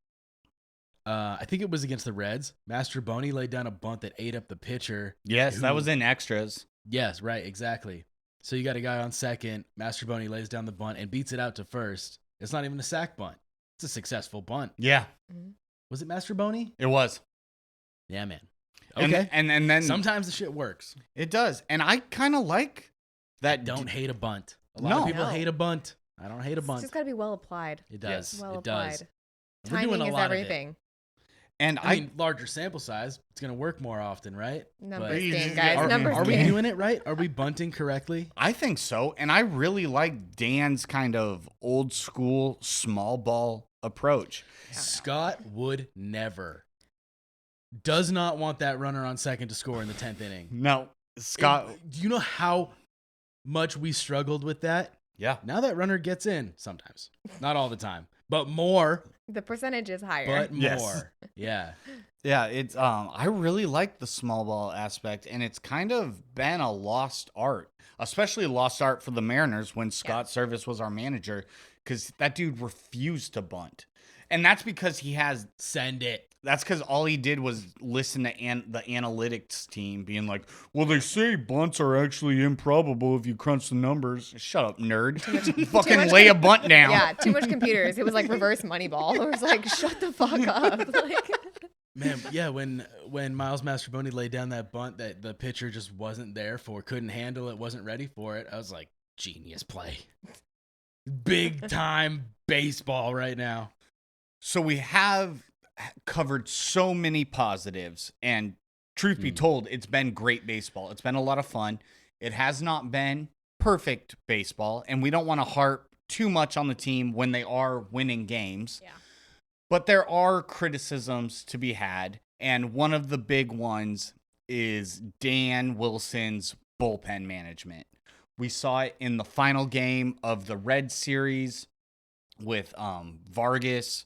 [SPEAKER 2] I think it was against the Reds. Mastrobuoni laid down a bunt that ate up the pitcher.
[SPEAKER 1] Yes, that was in extras.
[SPEAKER 2] Yes, right, exactly. So you got a guy on second. Mastrobuoni lays down the bunt and beats it out to first. It's not even a sack bunt. It's a successful bunt.
[SPEAKER 1] Yeah.
[SPEAKER 2] Was it Mastrobuoni?
[SPEAKER 1] It was.
[SPEAKER 2] Yeah, man.
[SPEAKER 1] And-
[SPEAKER 2] Okay.
[SPEAKER 1] And then
[SPEAKER 2] Sometimes the shit works.
[SPEAKER 1] it does. And I kind of like that.
[SPEAKER 2] Don't hate a bunt. A lot of people
[SPEAKER 3] No.
[SPEAKER 2] hate a bunt. I don't hate a
[SPEAKER 3] It's
[SPEAKER 2] bunt.
[SPEAKER 3] just got to be well applied.
[SPEAKER 2] It does.
[SPEAKER 3] Well
[SPEAKER 2] It
[SPEAKER 3] applied.
[SPEAKER 2] does. We're doing
[SPEAKER 3] Timing
[SPEAKER 2] a
[SPEAKER 3] is
[SPEAKER 2] lot of it.
[SPEAKER 3] everything.
[SPEAKER 1] And
[SPEAKER 2] I mean, larger sample size. It's going to work more often, right?
[SPEAKER 3] Numbers
[SPEAKER 1] You
[SPEAKER 3] game,
[SPEAKER 1] just
[SPEAKER 3] guys.
[SPEAKER 1] get-
[SPEAKER 3] Numbers
[SPEAKER 2] Are we
[SPEAKER 3] game.
[SPEAKER 2] doing it right? Are we bunting correctly?
[SPEAKER 1] I think so. And I really like Dan's kind of old school small ball approach.
[SPEAKER 2] Scott would never. Does not want that runner on second to score in the 10th inning.
[SPEAKER 1] No, Scott.
[SPEAKER 2] Do you know how much we struggled with that?
[SPEAKER 1] Yeah.
[SPEAKER 2] Now that runner gets in sometimes. Not all the time, but more.
[SPEAKER 3] The percentage is higher.
[SPEAKER 2] But
[SPEAKER 1] Yes.
[SPEAKER 2] more. Yeah.
[SPEAKER 1] Yeah, it's I really like the small ball aspect, and it's kind of been a lost art, especially a lost art for the Mariners when Scott Servais was our manager, because that dude refused to bunt, and that's because he has.
[SPEAKER 2] Send it.
[SPEAKER 1] That's because all he did was listen to the analytics team being like, "Well, they say bunts are actually improbable if you crunch the numbers." Shut up, nerd! Fucking lay a bunt down.
[SPEAKER 3] Yeah, too much computers. It was like reverse Moneyball. It was like, shut the fuck up. Like,
[SPEAKER 2] Man, yeah, when Miles Mastrobuoni laid down that bunt that the pitcher just wasn't there for, couldn't handle it, wasn't ready for it, I was like, genius play. Big time baseball right now.
[SPEAKER 1] So we have covered so many positives, and truth be told, it's been great baseball. It's been a lot of fun. It has not been perfect baseball, and we don't want to harp too much on the team when they are winning games.
[SPEAKER 3] yeah.
[SPEAKER 1] But there are criticisms to be had, and one of the big ones is Dan Wilson's bullpen management. We saw it in the final game of the Red Series with Vargas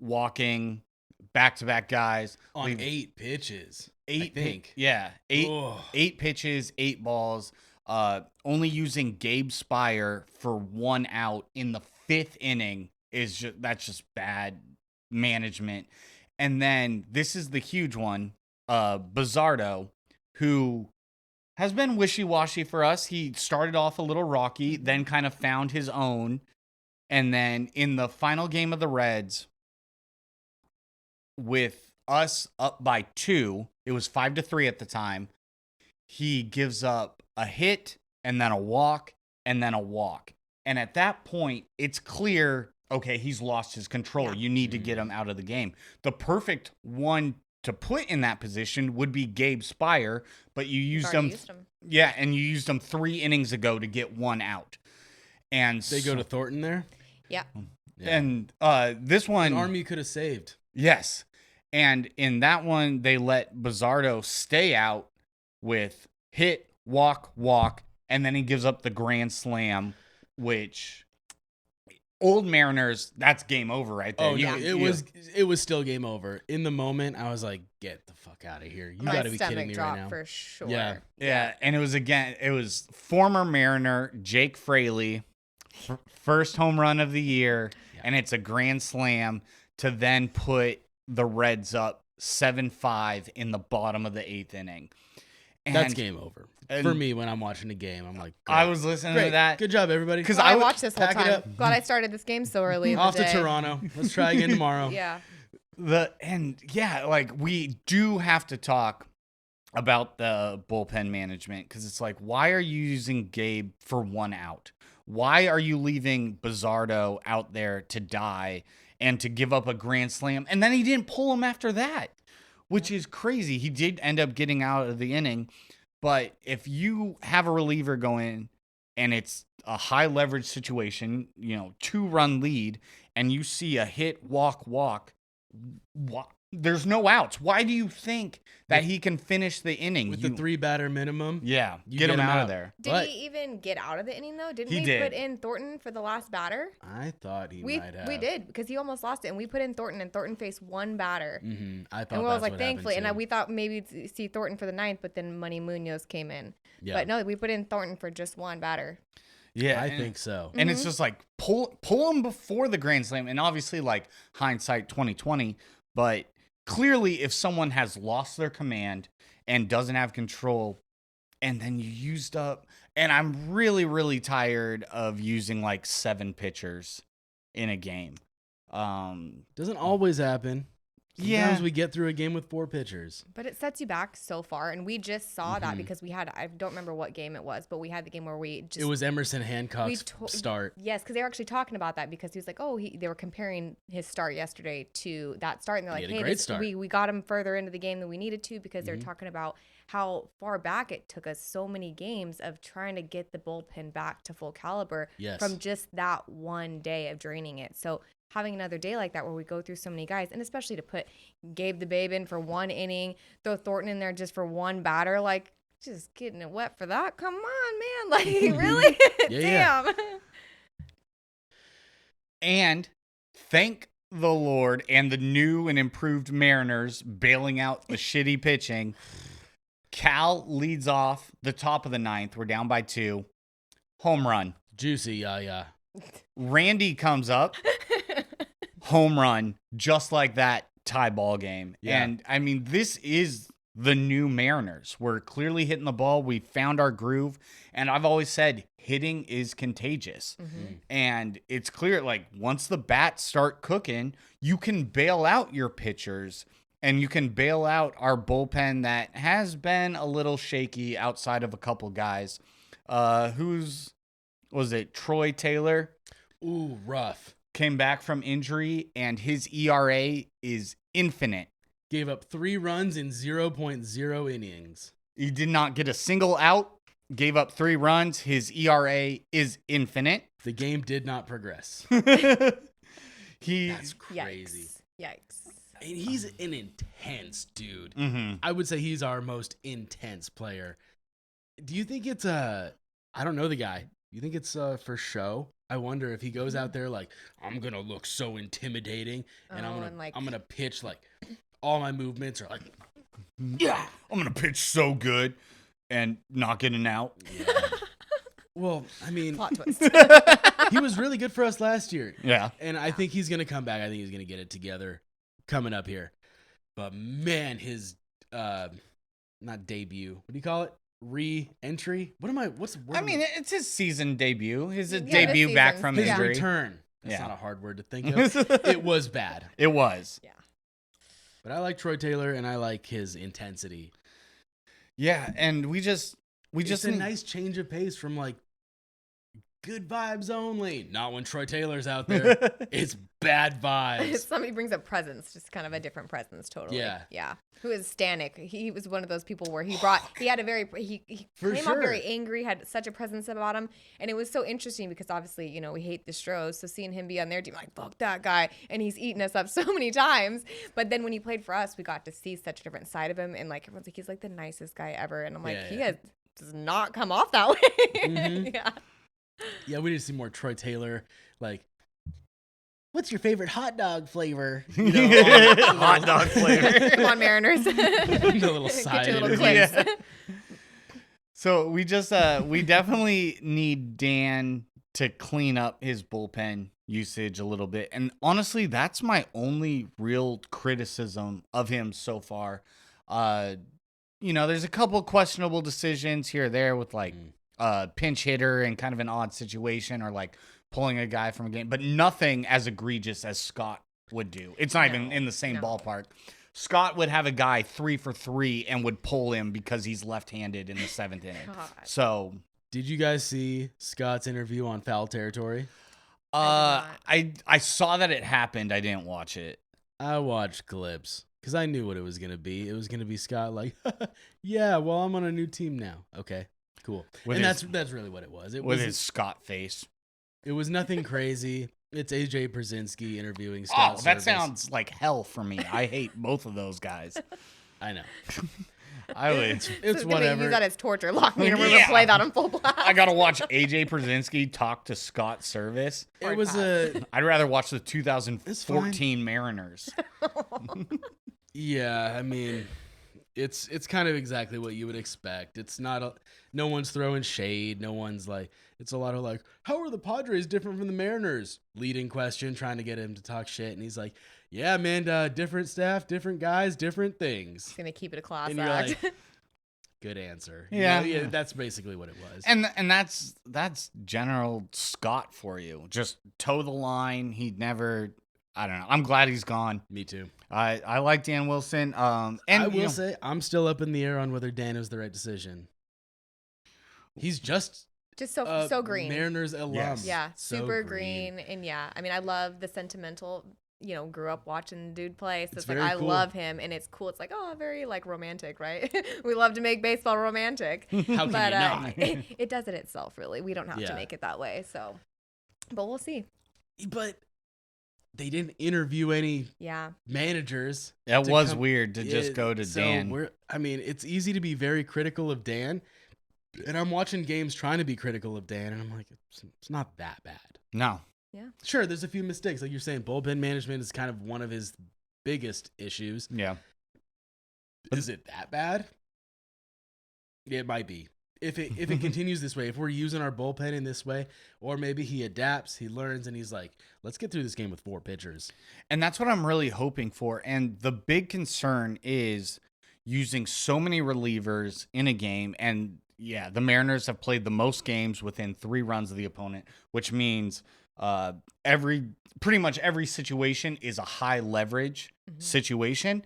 [SPEAKER 1] walking back-to-back guys.
[SPEAKER 2] On
[SPEAKER 1] Leave-
[SPEAKER 2] 8 pitches.
[SPEAKER 1] Eight
[SPEAKER 2] I think.
[SPEAKER 1] Eight
[SPEAKER 2] Ugh.
[SPEAKER 1] 8 pitches, 8 balls, only using Gabe Spire for 1 out in the 5th inning that's just bad management. And then this is the huge one, Bizzardo, who has been wishy-washy for us. He started off a little rocky, then kind of found his own. And then in the final game of the Reds, with us up by 2, it was 5-3 at the time. He gives up a hit and then a walk and then a walk. And at that point, it's clear, okay, he's lost his control.
[SPEAKER 3] Yeah.
[SPEAKER 1] You need to get him out of the game. The perfect one to put in that position would be Gabe Spire, but you used him. Yeah, and you used him 3 innings ago to get 1 out. And
[SPEAKER 2] They go to Thornton there.
[SPEAKER 3] Yeah.
[SPEAKER 1] And this one,
[SPEAKER 2] An arm you could have saved.
[SPEAKER 1] yes. And in that one, they let Bizzardo stay out with hit, walk, and then he gives up the grand slam, which old Mariners, that's game over right there.
[SPEAKER 2] Oh, no, it was still game over. In the moment, I was like, get the fuck out of here. You got to be kidding me right now.
[SPEAKER 3] For sure.
[SPEAKER 2] Yeah.
[SPEAKER 1] And it was former Mariner Jake Fraley, first home run of the year, and it's a grand slam to then put the Reds up 7-5 in the bottom of the 8th inning. And
[SPEAKER 2] That's game over. For me, when I'm watching a game, I'm like, great.
[SPEAKER 1] I was listening
[SPEAKER 2] Great.
[SPEAKER 1] to that.
[SPEAKER 2] Good job, everybody.
[SPEAKER 1] Because
[SPEAKER 3] I watched this whole
[SPEAKER 2] pack it
[SPEAKER 3] time.
[SPEAKER 2] up.
[SPEAKER 3] Glad I started this game so early in the
[SPEAKER 2] Off to
[SPEAKER 3] day.
[SPEAKER 2] Toronto. Let's try again tomorrow.
[SPEAKER 3] Yeah.
[SPEAKER 1] We do have to talk about the bullpen management because it's like, why are you using Gabe for 1 out? Why are you leaving Bizzardo out there to die and to give up a grand slam? And then he didn't pull him after that, which is crazy. He did end up getting out of the inning, but if you have a reliever going and it's a high leverage situation, 2-run lead, and you see a hit, walk, there's no outs. Why do you think that he can finish the inning?
[SPEAKER 2] With the 3-batter minimum?
[SPEAKER 1] Yeah,
[SPEAKER 2] you
[SPEAKER 1] get him out of there.
[SPEAKER 3] Did he even get out of the inning, though? Didn't
[SPEAKER 1] He
[SPEAKER 3] we
[SPEAKER 1] did.
[SPEAKER 3] put in Thornton for the last batter?
[SPEAKER 2] I thought he might have.
[SPEAKER 3] We did, because he almost lost it, and we put in Thornton, and Thornton faced 1 batter.
[SPEAKER 2] Mm-hmm. I thought
[SPEAKER 3] and we
[SPEAKER 2] that's
[SPEAKER 3] was like,
[SPEAKER 2] what
[SPEAKER 3] thankfully,
[SPEAKER 2] happened,
[SPEAKER 3] and
[SPEAKER 2] too.
[SPEAKER 3] we thought maybe we'd see Thornton for the 9th, but then Money Munoz came in.
[SPEAKER 2] Yeah.
[SPEAKER 3] But no, we put in Thornton for just 1 batter.
[SPEAKER 1] Yeah,
[SPEAKER 2] I think so.
[SPEAKER 1] And it's just like pull him before the grand slam, and obviously like hindsight 2020, but clearly if someone has lost their command and doesn't have control, and then you used up, and I'm really, really tired of using like 7 pitchers in a game.
[SPEAKER 2] Doesn't always happen. Sometimes we get through a game with 4 pitchers.
[SPEAKER 3] But it sets you back so far, and we just saw that because we had, I don't remember what game it was, but we had the game where we just...
[SPEAKER 2] It was Emerson Hancock's start.
[SPEAKER 3] Yes, because they were actually talking about that because he was like, they were comparing his start yesterday to that start, and they're like,
[SPEAKER 2] He had a great start.
[SPEAKER 3] we got him further into the game than we needed to because they're talking about how far back it took us so many games of trying to get the bullpen back to full caliber from just that one day of draining it. So having another day like that where we go through so many guys, and especially to put Gabe the Babe in for 1 inning, throw Thornton in there just for 1 batter, like just getting it wet for that. Come on, man. Like, really? Damn.
[SPEAKER 1] And thank the Lord and the new and improved Mariners bailing out the shitty pitching. Cal leads off the top of the 9th. We're down by 2. Home run.
[SPEAKER 2] Juicy, yeah.
[SPEAKER 1] Randy comes up. Home run, just like that tie ball game.
[SPEAKER 2] Yeah.
[SPEAKER 1] And I mean, this is the new Mariners. We're clearly hitting the ball. We found our groove. And I've always said hitting is contagious. And it's clear, like, once the bats start cooking, you can bail out your pitchers and you can bail out our bullpen that has been a little shaky outside of a couple guys. Was it Troy Taylor?
[SPEAKER 2] Ooh, rough.
[SPEAKER 1] Came back from injury, and his ERA is infinite.
[SPEAKER 2] Gave up 3 runs in 0.0 innings.
[SPEAKER 1] He did not get a single out, gave up 3 runs. His ERA is infinite.
[SPEAKER 2] The game did not progress.
[SPEAKER 1] That's
[SPEAKER 2] crazy.
[SPEAKER 3] Yikes.
[SPEAKER 2] And he's an intense dude.
[SPEAKER 1] Mm-hmm.
[SPEAKER 2] I would say he's our most intense player. Do you think it's I don't know the guy. You think it's for show? I wonder if he goes out there like, I'm gonna look so intimidating, and I'm gonna pitch like all my movements are like,
[SPEAKER 1] yeah, I'm gonna pitch so good and not get an out.
[SPEAKER 2] Yeah. Well, I mean,
[SPEAKER 3] Plot twist.
[SPEAKER 2] he was really good for us last year.
[SPEAKER 1] Yeah,
[SPEAKER 2] and I think he's gonna come back. I think he's gonna get it together coming up here. But man, his not debut. What do you call it? Re-entry? What's the word?
[SPEAKER 1] I mean, it's his season debut. His
[SPEAKER 3] this
[SPEAKER 1] debut back
[SPEAKER 3] season.
[SPEAKER 1] from
[SPEAKER 2] his
[SPEAKER 1] injury.
[SPEAKER 2] return. That's
[SPEAKER 1] Yeah.
[SPEAKER 2] not a hard word to think of. It was bad.
[SPEAKER 1] It was.
[SPEAKER 3] Yeah.
[SPEAKER 2] But I like Troy Taylor, and I like his intensity.
[SPEAKER 1] Yeah, and we just
[SPEAKER 2] It's a nice change of pace from like good vibes only. Not when Troy Taylor's out there. It's bad vibes.
[SPEAKER 3] Somebody brings up presence, just kind of a different presence, totally.
[SPEAKER 2] Yeah.
[SPEAKER 3] Who is Stanek? He was one of those people where he had a very, he
[SPEAKER 2] For
[SPEAKER 3] came
[SPEAKER 2] sure.
[SPEAKER 3] off very angry, had such a presence about him. And it was so interesting because obviously, we hate the Stros. So seeing him be on their team, like, fuck that guy. And he's eaten us up so many times. But then when he played for us, we got to see such a different side of him. And like, everyone's like, he's like the nicest guy ever. And I'm like, does not come off that way.
[SPEAKER 2] Mhm.
[SPEAKER 3] Yeah.
[SPEAKER 2] Yeah, we need to see more Troy Taylor. Like, what's your favorite hot dog flavor? You know,
[SPEAKER 1] Hot dog flavor.
[SPEAKER 3] Come on, Mariners.
[SPEAKER 2] the little
[SPEAKER 3] Get
[SPEAKER 2] side
[SPEAKER 3] your little
[SPEAKER 2] interview.
[SPEAKER 3] quiz.
[SPEAKER 1] So we just we definitely need Dan to clean up his bullpen usage a little bit. And honestly, that's my only real criticism of him so far. There's a couple questionable decisions here or there with like pinch hitter and kind of an odd situation or like pulling a guy from a game, but nothing as egregious as Scott would do. It's not even in the same ballpark. Scott would have a guy 3 for 3 and would pull him because he's left-handed in the 7th inning.
[SPEAKER 3] God.
[SPEAKER 1] So,
[SPEAKER 2] Did you guys see Scott's interview on Foul Territory?
[SPEAKER 1] I saw that it happened. I didn't watch it.
[SPEAKER 2] I watched clips because I knew what it was going to be. It was going to be Scott like, yeah, well, I'm on a new team now. Okay, cool. That's really what it was.
[SPEAKER 1] With his Scott face.
[SPEAKER 2] It was nothing crazy. It's AJ Brzezinski interviewing Scott.
[SPEAKER 1] Oh, that sounds like hell for me. I hate both of those guys.
[SPEAKER 2] I know. It's whatever.
[SPEAKER 3] Use that as torture. Lock me in a room and play that on full blast.
[SPEAKER 1] I gotta watch AJ Brzezinski talk to Scott Servais.
[SPEAKER 2] It was
[SPEAKER 1] I'd rather watch the 2014 Mariners.
[SPEAKER 2] Yeah, I mean, it's kind of exactly what you would expect. It's not no one's throwing shade. No one's like. It's a lot of like, how are the Padres different from the Mariners? Leading question, trying to get him to talk shit, and he's like, yeah, man, different staff, different guys, different things.
[SPEAKER 3] He's gonna keep it a class
[SPEAKER 2] And
[SPEAKER 3] act.
[SPEAKER 2] you're like, good answer.
[SPEAKER 1] Yeah.
[SPEAKER 2] Yeah, that's basically what it was.
[SPEAKER 1] And that's General Scott for you. Just toe the line. He never. I don't know. I'm glad he's gone.
[SPEAKER 2] Me too.
[SPEAKER 1] I like Dan Wilson. And
[SPEAKER 2] I will say I'm still up in the air on whether Dan was the right decision. He's just
[SPEAKER 3] so green.
[SPEAKER 2] Mariners alum.
[SPEAKER 3] Yeah,
[SPEAKER 2] So
[SPEAKER 3] super green. And yeah, I mean, I love the sentimental. Grew up watching the dude play, so it's like I love him, and it's cool. It's like very like romantic, right? We love to make baseball romantic.
[SPEAKER 2] How can you not?
[SPEAKER 3] It does it itself, really. We don't have to make it that way. So, but we'll see.
[SPEAKER 2] But they didn't interview any managers.
[SPEAKER 1] That was weird to just go to Dan.
[SPEAKER 2] I mean, it's easy to be very critical of Dan, and I'm watching games trying to be critical of Dan, and I'm like, it's not that bad.
[SPEAKER 1] No.
[SPEAKER 3] Yeah.
[SPEAKER 2] Sure, there's a few mistakes. Like you're saying, bullpen management is kind of one of his biggest issues.
[SPEAKER 1] Yeah.
[SPEAKER 2] Is it that bad? It might be. If it continues this way, if we're using our bullpen in this way, or maybe he adapts, he learns, and he's like, let's get through this game with 4 pitchers.
[SPEAKER 1] And that's what I'm really hoping for. And the big concern is using so many relievers in a game. And yeah, the Mariners have played the most games within 3 runs of the opponent, which means pretty much every situation is a high leverage situation.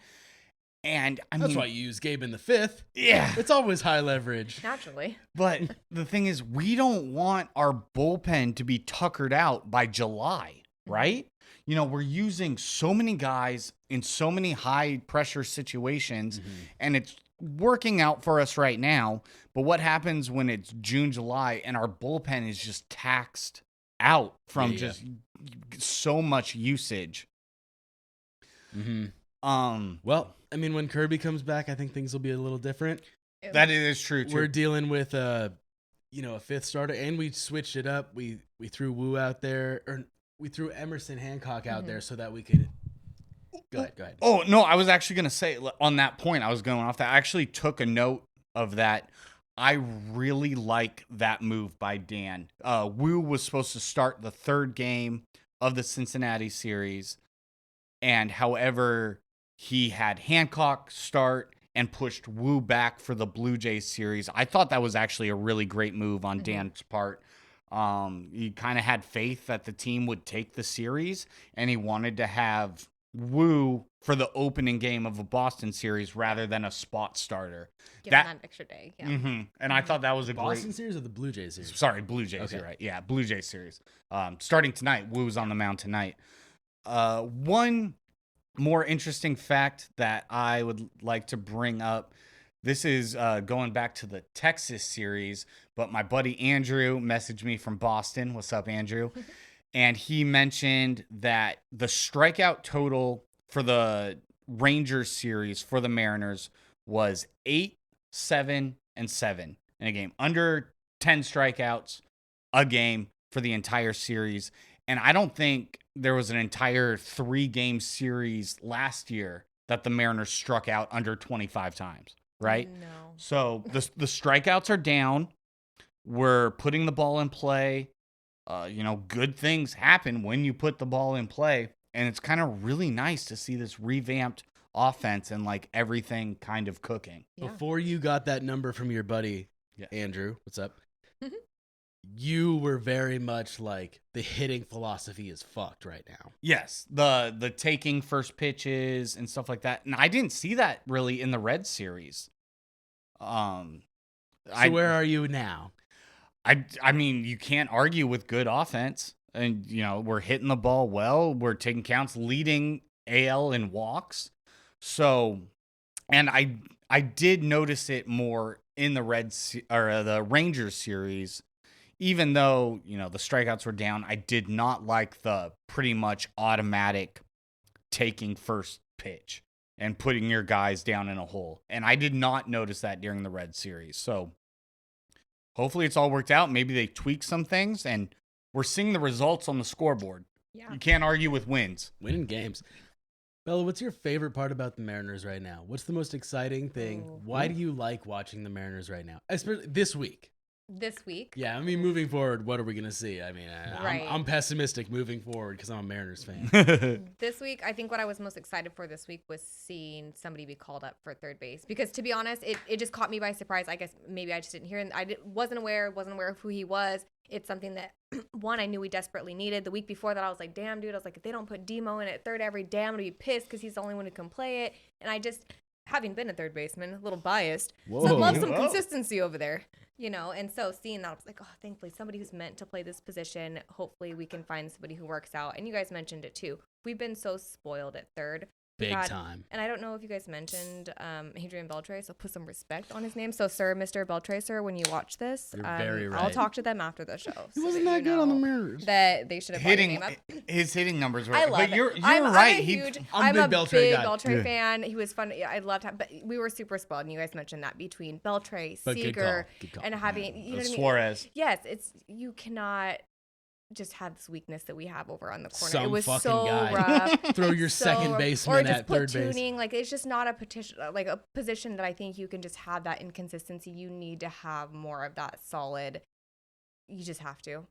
[SPEAKER 1] And I mean,
[SPEAKER 2] that's why you use Gabe in the 5th.
[SPEAKER 1] Yeah.
[SPEAKER 2] It's always high leverage.
[SPEAKER 3] Naturally.
[SPEAKER 1] But the thing is, we don't want our bullpen to be tuckered out by July, right? We're using so many guys in so many high pressure situations, and it's working out for us right now. But what happens when it's June, July, and our bullpen is just taxed out from just so much usage?
[SPEAKER 2] Well, I mean, when Kirby comes back, I think things will be a little different.
[SPEAKER 1] That is true too.
[SPEAKER 2] We're dealing with a 5th starter, and we switched it up. We threw Wu out there, or we threw Emerson Hancock out there so that we could. Go ahead.
[SPEAKER 1] Oh no, I was actually gonna say on that point. I was going off that. I actually took a note of that. I really like that move by Dan. Wu was supposed to start the 3rd game of the Cincinnati series, and however, he had Hancock start and pushed Wu back for the Blue Jays series. I thought that was actually a really great move on Dan's part. He kind of had faith that the team would take the series, and he wanted to have Wu for the opening game of a Boston series rather than a spot starter.
[SPEAKER 3] Give him that extra day. Yeah.
[SPEAKER 1] And I thought that was a
[SPEAKER 2] Boston series or the Blue Jays series?
[SPEAKER 1] Sorry, Blue Jays. Okay. You're right. Yeah, Blue Jays series. Starting tonight, Wu's on the mound tonight. One more interesting fact that I would like to bring up. This is going back to the Texas series, but my buddy Andrew messaged me from Boston. What's up, Andrew? And he mentioned that the strikeout total for the Rangers series for the Mariners was 8, 7, and 7 in a game. Under 10 strikeouts a game for the entire series. And I don't think there was an entire 3-game series last year that the Mariners struck out under 25 times, right?
[SPEAKER 3] No.
[SPEAKER 1] So the strikeouts are down. We're putting the ball in play. Good things happen when you put the ball in play. And it's kind of really nice to see this revamped offense and like everything kind of cooking.
[SPEAKER 3] Yeah.
[SPEAKER 2] Before you got that number from your buddy, Andrew, what's up? you were very much like the hitting philosophy is fucked right now.
[SPEAKER 1] Yes, the taking first pitches and stuff like that. And I didn't see that really in the Red series.
[SPEAKER 2] So where are you now?
[SPEAKER 1] I mean, you can't argue with good offense. And, we're hitting the ball well. We're taking counts, leading AL in walks. So, and I did notice it more in the the Rangers series. Even though, the strikeouts were down, I did not like the pretty much automatic taking first pitch and putting your guys down in a hole. And I did not notice that during the Red series. So hopefully it's all worked out. Maybe they tweak some things, and we're seeing the results on the scoreboard.
[SPEAKER 3] Yeah.
[SPEAKER 1] You can't argue with wins.
[SPEAKER 2] Winning games. Bella, what's your favorite part about the Mariners right now? What's the most exciting thing? Why do you like watching the Mariners right now? Especially this week.
[SPEAKER 3] This week?
[SPEAKER 2] Yeah, I mean, moving forward, what are we going to see? I mean,
[SPEAKER 3] Right.
[SPEAKER 2] I'm pessimistic moving forward because I'm a Mariners fan.
[SPEAKER 3] This week, I think what I was most excited for this week was seeing somebody be called up for third base. Because to be honest, it just caught me by surprise. I guess maybe I just didn't hear it. Wasn't aware of who he was. It's something that, one, I knew we desperately needed. The week before that, I was like, damn, dude. I was like, if they don't put Demo in at third every day, I'm going to be pissed because he's the only one who can play it. And I just, having been a third baseman, a little biased, so I love some consistency over there. And so seeing that, I was like, oh, thankfully, somebody who's meant to play this position. Hopefully, we can find somebody who works out. And you guys mentioned it, too. We've been so spoiled at third.
[SPEAKER 2] Big time.
[SPEAKER 3] And I don't know if you guys mentioned Adrian Beltre, so put some respect on his name. So, sir, Mr. Beltre, sir, when you watch this,
[SPEAKER 2] You're very right.
[SPEAKER 3] I'll talk to them after the show.
[SPEAKER 2] He wasn't that good on the Mariners.
[SPEAKER 3] That they should have brought his name up.
[SPEAKER 1] His hitting numbers were.
[SPEAKER 3] I love
[SPEAKER 1] but
[SPEAKER 3] it.
[SPEAKER 1] you're
[SPEAKER 3] I'm
[SPEAKER 1] right.
[SPEAKER 3] I'm a big
[SPEAKER 2] Beltre guy.
[SPEAKER 3] Beltre fan. He was fun. I loved him, but we were super spoiled. And you guys mentioned that between Beltre,
[SPEAKER 2] But
[SPEAKER 3] Seager,
[SPEAKER 2] good call.
[SPEAKER 3] and having you know what I mean.
[SPEAKER 1] Suarez.
[SPEAKER 3] Yes, you cannot just have this weakness that we have over on the corner.
[SPEAKER 2] Some
[SPEAKER 3] it was
[SPEAKER 2] fucking
[SPEAKER 3] so
[SPEAKER 2] guy.
[SPEAKER 3] rough.
[SPEAKER 2] Throw your second baseman at third base.
[SPEAKER 3] Like it's just not a position that I think you can just have that inconsistency. You need to have more of that solid. You just have to.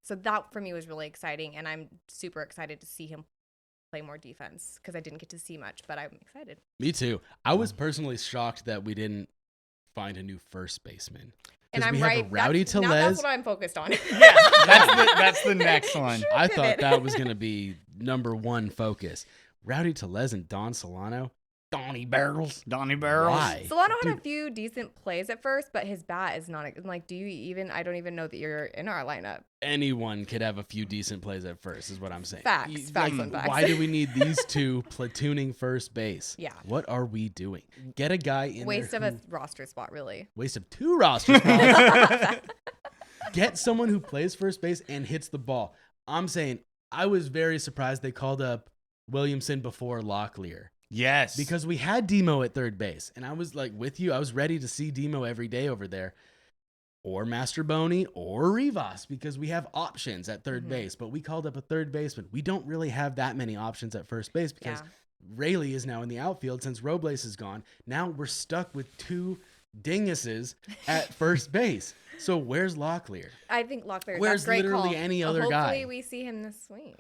[SPEAKER 3] So that for me was really exciting, and I'm super excited to see him play more defense because I didn't get to see much, but I'm excited.
[SPEAKER 2] Me too. I was personally shocked that we didn't find a new first baseman.
[SPEAKER 3] And I'm
[SPEAKER 2] we
[SPEAKER 3] right.
[SPEAKER 2] Have a Rowdy
[SPEAKER 3] Now that's
[SPEAKER 2] Tellez.
[SPEAKER 3] what I'm focused on.
[SPEAKER 1] Yeah, that's the next one.
[SPEAKER 2] I thought that was going to be number one focus. Rowdy Tellez and Don Solano. Donnie Barrels. Why?
[SPEAKER 3] Solano had a few decent plays at first, but his bat is not. Like, I don't even know that you're in our lineup.
[SPEAKER 2] Anyone could have a few decent plays at first, is what I'm saying.
[SPEAKER 3] Facts on facts.
[SPEAKER 2] Why do we need these two platooning first base?
[SPEAKER 3] Yeah.
[SPEAKER 2] What are we doing? Get a guy in
[SPEAKER 3] Waste
[SPEAKER 2] there.
[SPEAKER 3] of a roster spot, really.
[SPEAKER 2] Waste of 2 roster spots. Get someone who plays first base and hits the ball. I'm saying I was very surprised they called up Williamson before Locklear.
[SPEAKER 1] Yes.
[SPEAKER 2] Because we had Demo at third base. And I was like with you. I was ready to see Demo every day over there. Or Masterboni or Rivas because we have options at third base. But we called up a third baseman. We don't really have that many options at first base because Rayleigh is now in the outfield since Robles is gone. Now we're stuck with 2 dinguses at first base. So where's Locklear?
[SPEAKER 3] I think Locklear.
[SPEAKER 2] Where's
[SPEAKER 3] great
[SPEAKER 2] literally
[SPEAKER 3] call.
[SPEAKER 2] any other guy?
[SPEAKER 3] Hopefully we see him this week.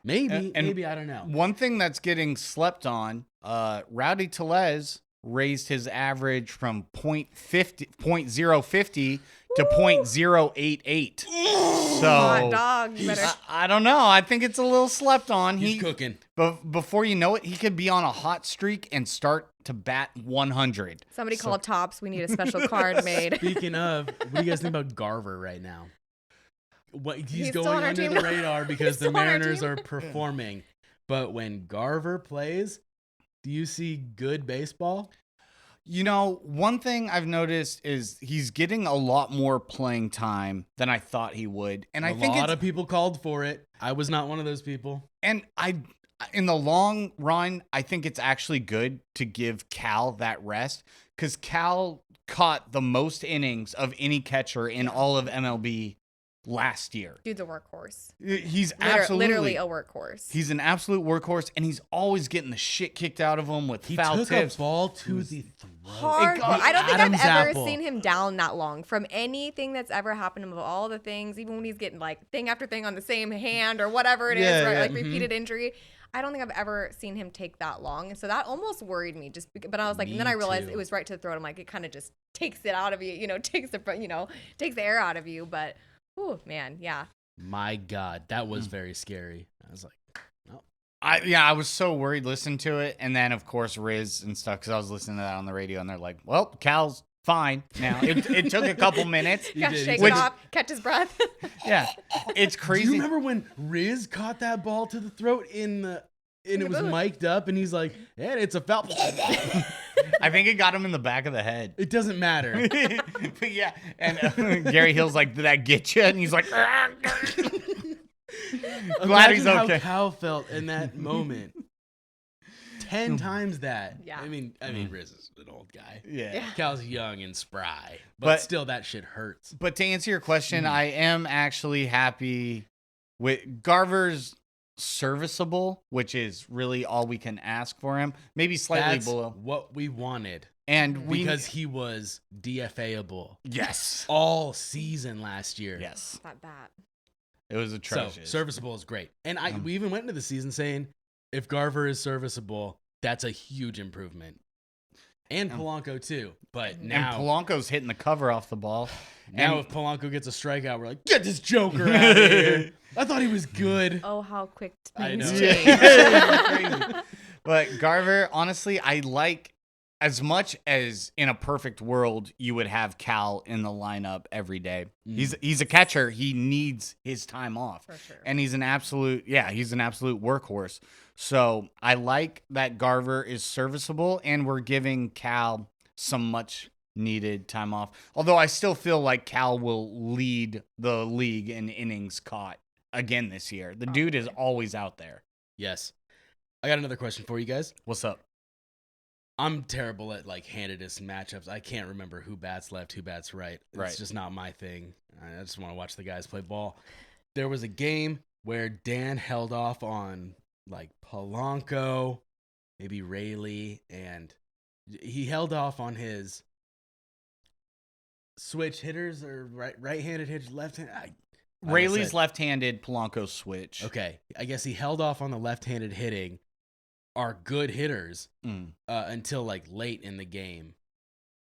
[SPEAKER 2] Maybe I don't know.
[SPEAKER 1] One thing that's getting slept on, Rowdy Tellez raised his average from .050 to .088. So
[SPEAKER 3] Hot dog. You better.
[SPEAKER 1] I don't know. I think it's a little slept on.
[SPEAKER 2] He's cooking.
[SPEAKER 1] But before you know it, he could be on a hot streak and start to bat 100.
[SPEAKER 3] Somebody call Tops. We need a special card made.
[SPEAKER 2] Speaking of, what do you guys think about Garver right now? He's
[SPEAKER 3] still
[SPEAKER 2] going
[SPEAKER 3] on our
[SPEAKER 2] under
[SPEAKER 3] team.
[SPEAKER 2] the radar because the
[SPEAKER 3] still on our
[SPEAKER 2] Mariners
[SPEAKER 3] team.
[SPEAKER 2] are performing. But when Garver plays, do you see good baseball?
[SPEAKER 1] One thing I've noticed is he's getting a lot more playing time than I thought he would. And I think
[SPEAKER 2] a lot of people called for it. I was not one of those people.
[SPEAKER 1] And in the long run, I think it's actually good to give Cal that rest because Cal caught the most innings of any catcher in all of MLB last year.
[SPEAKER 3] Dude's a workhorse.
[SPEAKER 1] He's
[SPEAKER 3] literally a workhorse.
[SPEAKER 1] He's an absolute workhorse, and he's always getting the shit kicked out of him with foul
[SPEAKER 2] took
[SPEAKER 1] tips.
[SPEAKER 2] a ball to the throat.
[SPEAKER 3] Hard. I don't think
[SPEAKER 2] Adam's
[SPEAKER 3] I've ever
[SPEAKER 2] apple.
[SPEAKER 3] seen him down that long from anything that's ever happened to him. Of all the things, even when he's getting like thing after thing on the same hand or whatever it is, right? Like repeated injury. I don't think I've ever seen him take that long. And so that almost worried me but I was like, and then I realized it was right to the throat. I'm like, it kind of just takes it out of you, takes the air out of you. But, oh man, yeah.
[SPEAKER 2] My God, that was very scary. I was like, no.
[SPEAKER 1] I was so worried listening to it. And then, of course, Riz and stuff, because I was listening to that on the radio, and they're like, well, Cal's fine now. It took a couple minutes.
[SPEAKER 3] Got to shake it off, catch his breath.
[SPEAKER 1] Yeah, it's crazy.
[SPEAKER 2] Do you remember when Riz caught that ball to the throat and it was mic'd up, and he's like, "Yeah, it's a foul."
[SPEAKER 1] I think it got him in the back of the head.
[SPEAKER 2] It doesn't matter.
[SPEAKER 1] But yeah, and Gary Hill's like, "Did that get you?" And he's like, "Glad he's okay."
[SPEAKER 2] How Cal felt in that moment. 10 times that.
[SPEAKER 3] Yeah.
[SPEAKER 2] I mean, Riz is an old guy.
[SPEAKER 1] Yeah.
[SPEAKER 2] Cal's young and spry, but still, that shit hurts.
[SPEAKER 1] But to answer your question, I am actually happy with Garver's serviceable, which is really all we can ask for him. Maybe slightly below
[SPEAKER 2] what we wanted,
[SPEAKER 1] and
[SPEAKER 2] because he was DFA-able.
[SPEAKER 1] Yes,
[SPEAKER 2] all season last year.
[SPEAKER 1] Yes,
[SPEAKER 3] That bat.
[SPEAKER 1] It was atrocious.
[SPEAKER 2] So serviceable is great, and we even went into the season saying if Garver is serviceable, that's a huge improvement. And Polanco too, but now
[SPEAKER 1] and Polanco's hitting the cover off the ball.
[SPEAKER 2] Now if Polanco gets a strikeout, we're like, get this joker out of here. I thought he was good.
[SPEAKER 3] Oh, how quick
[SPEAKER 2] I
[SPEAKER 3] things
[SPEAKER 2] know.
[SPEAKER 3] change.
[SPEAKER 1] Crazy. But Garver, honestly, I like, as much as in a perfect world you would have Cal in the lineup every day. He's a catcher. He needs his time off.
[SPEAKER 3] For sure.
[SPEAKER 1] And he's an absolute workhorse. So I like that Garver is serviceable, and we're giving Cal some much needed time off. Although I still feel like Cal will lead the league in innings caught again this year. The dude is always out there.
[SPEAKER 2] Yes. I got another question for you guys.
[SPEAKER 1] What's up?
[SPEAKER 2] I'm terrible at handedness matchups. I can't remember who bats left, who bats right. It's just not my thing. I just want to watch the guys play ball. There was a game where Dan held off on Polanco, maybe Rayleigh, and he held off on his switch hitters or right-handed hitters, left-handed.
[SPEAKER 1] Rayleigh's left-handed, Polanco's switch.
[SPEAKER 2] Okay, I guess he held off on the left-handed hitting. Are good hitters until late in the game.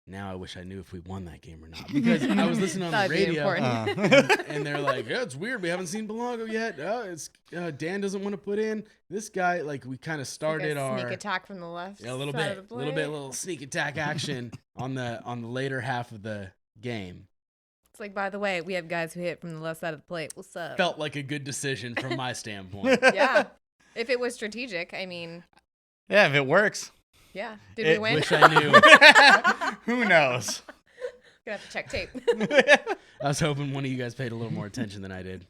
[SPEAKER 2] Now I wish I knew if we won that game or not, because I was listening on the radio and they're like, "Yeah, it's weird. We haven't seen Polanco yet. It's Dan doesn't want to put in this guy." We kind of started our
[SPEAKER 3] sneak attack from the left.
[SPEAKER 2] Yeah, a little sneak attack action on the later half of the game.
[SPEAKER 3] It's like, by the way, we have guys who hit from the left side of the plate. What's up?
[SPEAKER 2] Felt like a good decision from my standpoint.
[SPEAKER 3] Yeah, if it was strategic, I mean.
[SPEAKER 1] Yeah, if it works.
[SPEAKER 3] Yeah. Did we win?
[SPEAKER 2] Wish I knew.
[SPEAKER 1] Who knows?
[SPEAKER 3] Gonna have to check tape.
[SPEAKER 2] I was hoping one of you guys paid a little more attention than I did.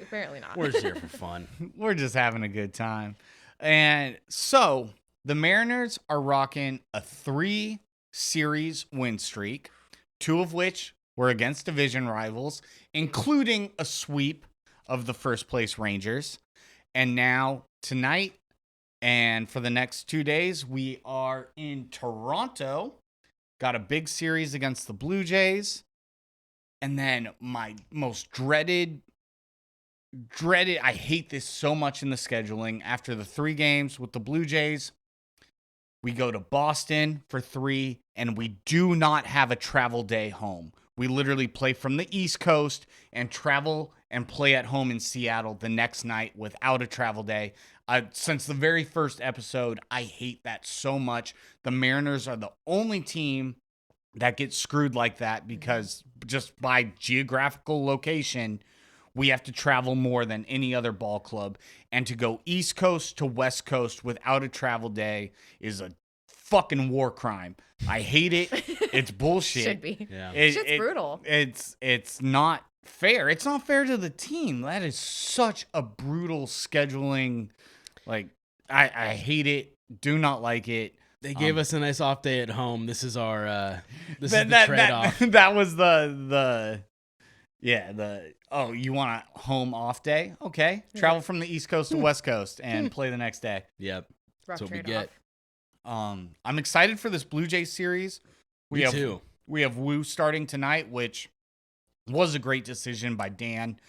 [SPEAKER 3] Apparently not.
[SPEAKER 2] We're just here for fun.
[SPEAKER 1] We're just having a good time. And so the Mariners are rocking a 3-series win streak, 2 of which were against division rivals, including a sweep of the first place Rangers. And now tonight, and for the next 2 days, we are in Toronto. Got a big series against the Blue Jays. And then my most dreaded, I hate this so much in the scheduling. After the 3 games with the Blue Jays, we go to Boston for 3, and we do not have a travel day home. We literally play from the East Coast and travel and play at home in Seattle the next night without a travel day. Since the very first episode, I hate that so much. The Mariners are the only team that gets screwed like that because just by geographical location, we have to travel more than any other ball club. And to go East Coast to West Coast without a travel day is a fucking war crime. I hate it. It's bullshit.
[SPEAKER 3] Should be.
[SPEAKER 2] Yeah.
[SPEAKER 3] Shit's brutal.
[SPEAKER 1] It's not fair. It's not fair to the team. That is such a brutal scheduling. I hate it. Do not like it.
[SPEAKER 2] They gave us a nice off day at home. This is our the trade-off.
[SPEAKER 1] That was you want a home off day? Okay. Travel from the East Coast to West Coast and play the next day.
[SPEAKER 2] Yep.
[SPEAKER 3] Rough
[SPEAKER 2] That's what we
[SPEAKER 3] trade-off.
[SPEAKER 2] get.
[SPEAKER 1] I'm excited for this Blue Jays series.
[SPEAKER 2] Me too.
[SPEAKER 1] We have Wu starting tonight, which was a great decision by Dan.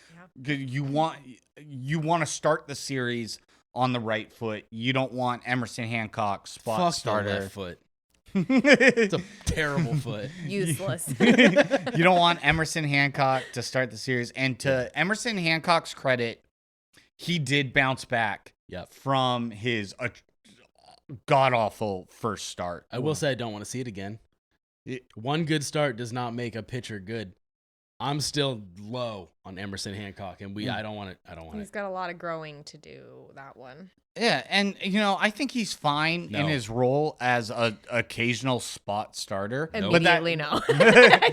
[SPEAKER 3] Yeah.
[SPEAKER 1] You want to start the series on the right foot. You don't want Emerson Hancock spot
[SPEAKER 2] Fuck
[SPEAKER 1] starter.
[SPEAKER 2] the left foot. It's a terrible foot.
[SPEAKER 3] Useless.
[SPEAKER 1] You don't want Emerson Hancock to start the series. And to Emerson Hancock's credit, he did bounce back from his god-awful first start.
[SPEAKER 2] I will say I don't want to see it again. One good start does not make a pitcher good. I'm still low on Emerson Hancock, and I don't want it.
[SPEAKER 3] He's got a lot of growing to do, that one.
[SPEAKER 1] Yeah, and I think he's fine in his role as a occasional spot starter.
[SPEAKER 3] Immediately, no.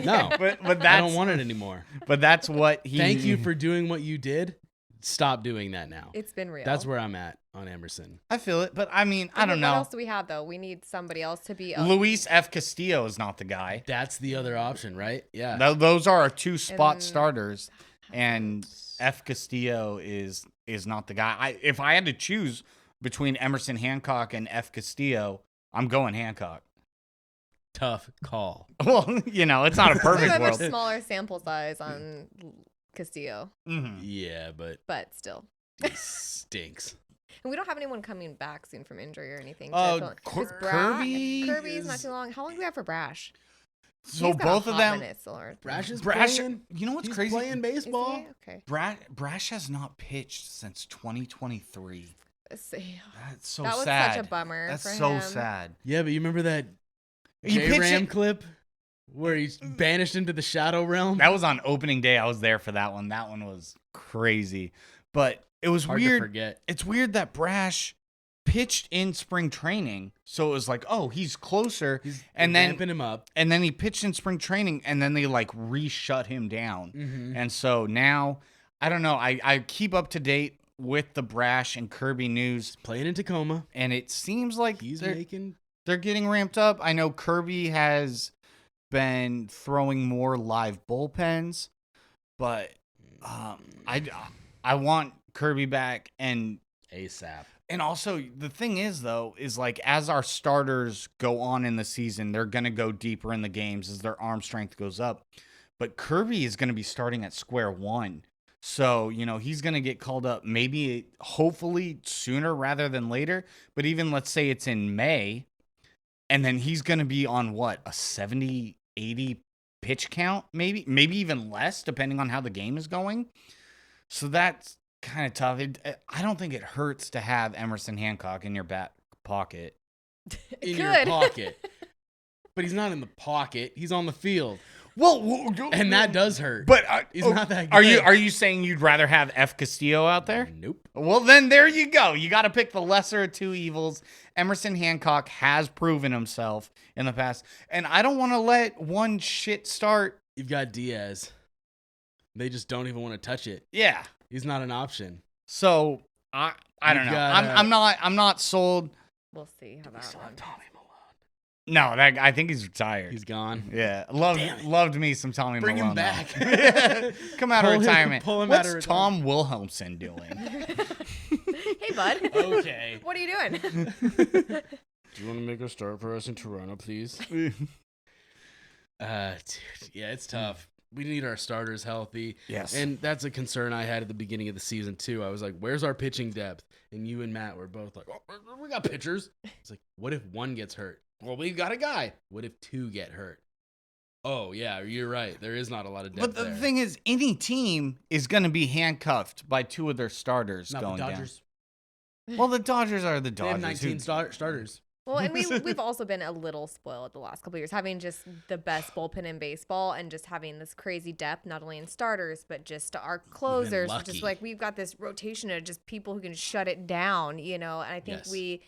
[SPEAKER 1] No, but that's,
[SPEAKER 2] I don't want it anymore.
[SPEAKER 1] But that's what he.
[SPEAKER 2] Thank you for doing what you did. Stop doing that now.
[SPEAKER 3] It's been real.
[SPEAKER 2] That's where I'm at on Emerson.
[SPEAKER 1] I feel it, but I mean, I don't know.
[SPEAKER 3] What else do we have though? We need somebody else to be.
[SPEAKER 1] Luis F. Castillo is not the guy.
[SPEAKER 2] That's the other option, right? Yeah.
[SPEAKER 1] Those are our two spot starters, and F. Castillo is not the guy. If I had to choose between Emerson Hancock and F. Castillo, I'm going Hancock.
[SPEAKER 2] Tough call.
[SPEAKER 1] Well, it's not a perfect
[SPEAKER 3] we have
[SPEAKER 1] world.
[SPEAKER 3] a smaller sample size on Castillo.
[SPEAKER 1] Mm-hmm.
[SPEAKER 2] Yeah,
[SPEAKER 3] but still,
[SPEAKER 2] he stinks.
[SPEAKER 3] And we don't have anyone coming back soon from injury or anything. Kirby's not too long. How long do we have for Brash?
[SPEAKER 1] So both of them.
[SPEAKER 2] Brash is
[SPEAKER 1] Brash.
[SPEAKER 2] playing.
[SPEAKER 1] You know what's
[SPEAKER 2] He's
[SPEAKER 1] crazy?
[SPEAKER 2] Playing baseball.
[SPEAKER 3] Okay.
[SPEAKER 1] Brash has not pitched since 2023.
[SPEAKER 3] That's
[SPEAKER 1] so
[SPEAKER 3] that was
[SPEAKER 1] sad.
[SPEAKER 3] such a bummer.
[SPEAKER 1] That's
[SPEAKER 3] for
[SPEAKER 1] so
[SPEAKER 3] him.
[SPEAKER 1] sad.
[SPEAKER 2] Yeah, but you remember that J-Ram clip where he's banished into the shadow realm?
[SPEAKER 1] That was on opening day. I was there for that one. That one was crazy. But it was
[SPEAKER 2] Hard
[SPEAKER 1] weird.
[SPEAKER 2] to forget.
[SPEAKER 1] It's weird that Brash pitched in spring training. So it was like, oh, he's closer.
[SPEAKER 2] And then ramping him up.
[SPEAKER 1] And then he pitched in spring training, and then they re-shut him down.
[SPEAKER 2] Mm-hmm.
[SPEAKER 1] And so now, I don't know. I keep up to date with the Brash and Kirby news.
[SPEAKER 2] He's playing in Tacoma.
[SPEAKER 1] And it seems like
[SPEAKER 2] they're
[SPEAKER 1] getting ramped up. I know Kirby has been throwing more live bullpens, but I want Kirby back and
[SPEAKER 2] ASAP.
[SPEAKER 1] And also the thing is though, is as our starters go on in the season, they're going to go deeper in the games as their arm strength goes up. But Kirby is going to be starting at square one. So, he's going to get called up hopefully sooner rather than later. But even let's say it's in May, and then he's going to be on a 70, 80 pitch count, maybe even less, depending on how the game is going. So that's kind of tough. I don't think it hurts to have Emerson Hancock in your back pocket.
[SPEAKER 2] Your pocket. But he's not in the pocket. He's on the field.
[SPEAKER 1] Well,
[SPEAKER 2] and that does hurt.
[SPEAKER 1] But
[SPEAKER 2] he's not that good.
[SPEAKER 1] Are you saying you'd rather have F. Castillo out there?
[SPEAKER 2] Nope.
[SPEAKER 1] Well, then there you go. You got to pick the lesser of two evils. Emerson Hancock has proven himself in the past, and I don't want to let one shit start.
[SPEAKER 2] You've got Diaz. They just don't even want to touch it.
[SPEAKER 1] Yeah,
[SPEAKER 2] he's not an option.
[SPEAKER 1] So I don't know. I'm not sold.
[SPEAKER 3] We'll see how that one.
[SPEAKER 1] No, I think he's retired.
[SPEAKER 2] He's gone.
[SPEAKER 1] Yeah, loved me some Tommy
[SPEAKER 2] Bring
[SPEAKER 1] Malone.
[SPEAKER 2] Bring him back.
[SPEAKER 1] Come out of retirement.
[SPEAKER 2] Pull him
[SPEAKER 1] What's
[SPEAKER 2] out of
[SPEAKER 1] Tom Wilhelmsen doing?
[SPEAKER 3] Hey, bud.
[SPEAKER 2] Okay.
[SPEAKER 3] What are you doing?
[SPEAKER 2] Do you want to make a start for us in Toronto, please? Dude, yeah, it's tough. We need our starters healthy.
[SPEAKER 1] Yes.
[SPEAKER 2] And that's a concern I had at the beginning of the season, too. I was like, where's our pitching depth? And you and Matt were both like, oh, we got pitchers. It's like, what if one gets hurt? Well, we've got a guy. What if two get hurt? Oh, yeah, you're right. There is not a lot of depth.
[SPEAKER 1] But the thing is, any team is going to be handcuffed by two of their starters going
[SPEAKER 2] the Dodgers.
[SPEAKER 1] Down. Well, the Dodgers are the Dodgers.
[SPEAKER 2] They have 19 starters.
[SPEAKER 3] Well, and we've also been a little spoiled the last couple of years, having just the best bullpen in baseball and just having this crazy depth, not only in starters, but just our closers. Just we've got this rotation of just people who can shut it down, And I think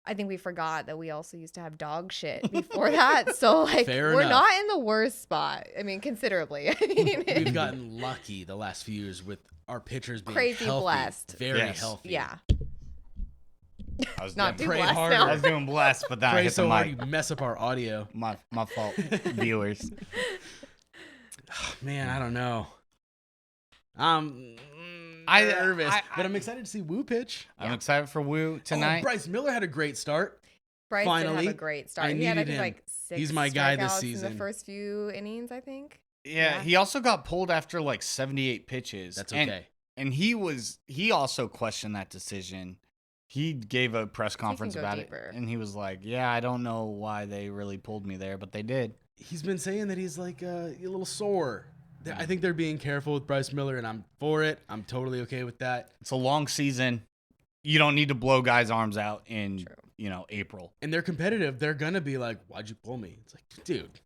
[SPEAKER 3] I think we forgot that we also used to have dog shit before that. So we're not in the worst spot. I mean, considerably.
[SPEAKER 2] We've gotten lucky the last few years with our pitchers being
[SPEAKER 3] crazy
[SPEAKER 2] healthy,
[SPEAKER 3] blessed.
[SPEAKER 2] very healthy.
[SPEAKER 3] Yeah.
[SPEAKER 1] I was
[SPEAKER 3] not too
[SPEAKER 2] pray
[SPEAKER 3] blessed
[SPEAKER 2] harder.
[SPEAKER 3] now.
[SPEAKER 1] I was doing blessed, but then I
[SPEAKER 2] Pray
[SPEAKER 1] hit
[SPEAKER 2] so
[SPEAKER 1] the
[SPEAKER 2] hard
[SPEAKER 1] mic.
[SPEAKER 2] you mess up our audio.
[SPEAKER 1] My fault, viewers.
[SPEAKER 2] Man, I don't know. I'm nervous, but I'm excited to see Woo pitch.
[SPEAKER 1] I'm excited for Woo tonight.
[SPEAKER 2] Oh, Bryce Miller had a great start.
[SPEAKER 3] Bryce
[SPEAKER 2] Finally,
[SPEAKER 3] did have a great start.
[SPEAKER 2] I
[SPEAKER 3] He had, I
[SPEAKER 2] needed
[SPEAKER 3] think,
[SPEAKER 2] him.
[SPEAKER 3] 6
[SPEAKER 2] He's my guy this
[SPEAKER 3] strikeouts
[SPEAKER 2] season.
[SPEAKER 3] in the first few innings, I think.
[SPEAKER 1] Yeah, he also got pulled after 78 pitches.
[SPEAKER 2] That's okay.
[SPEAKER 1] And he also questioned that decision. He gave a press conference
[SPEAKER 3] go
[SPEAKER 1] about
[SPEAKER 3] deeper.
[SPEAKER 1] it, and he was like, "Yeah, I don't know why they really pulled me there, but they did."
[SPEAKER 2] He's been saying that he's like a little sore. I think they're being careful with Bryce Miller, and I'm for it. I'm totally okay with that.
[SPEAKER 1] It's a long season. You don't need to blow guys' arms out in April.
[SPEAKER 2] And they're competitive. They're gonna be like, "Why'd you pull me?" It's like, dude,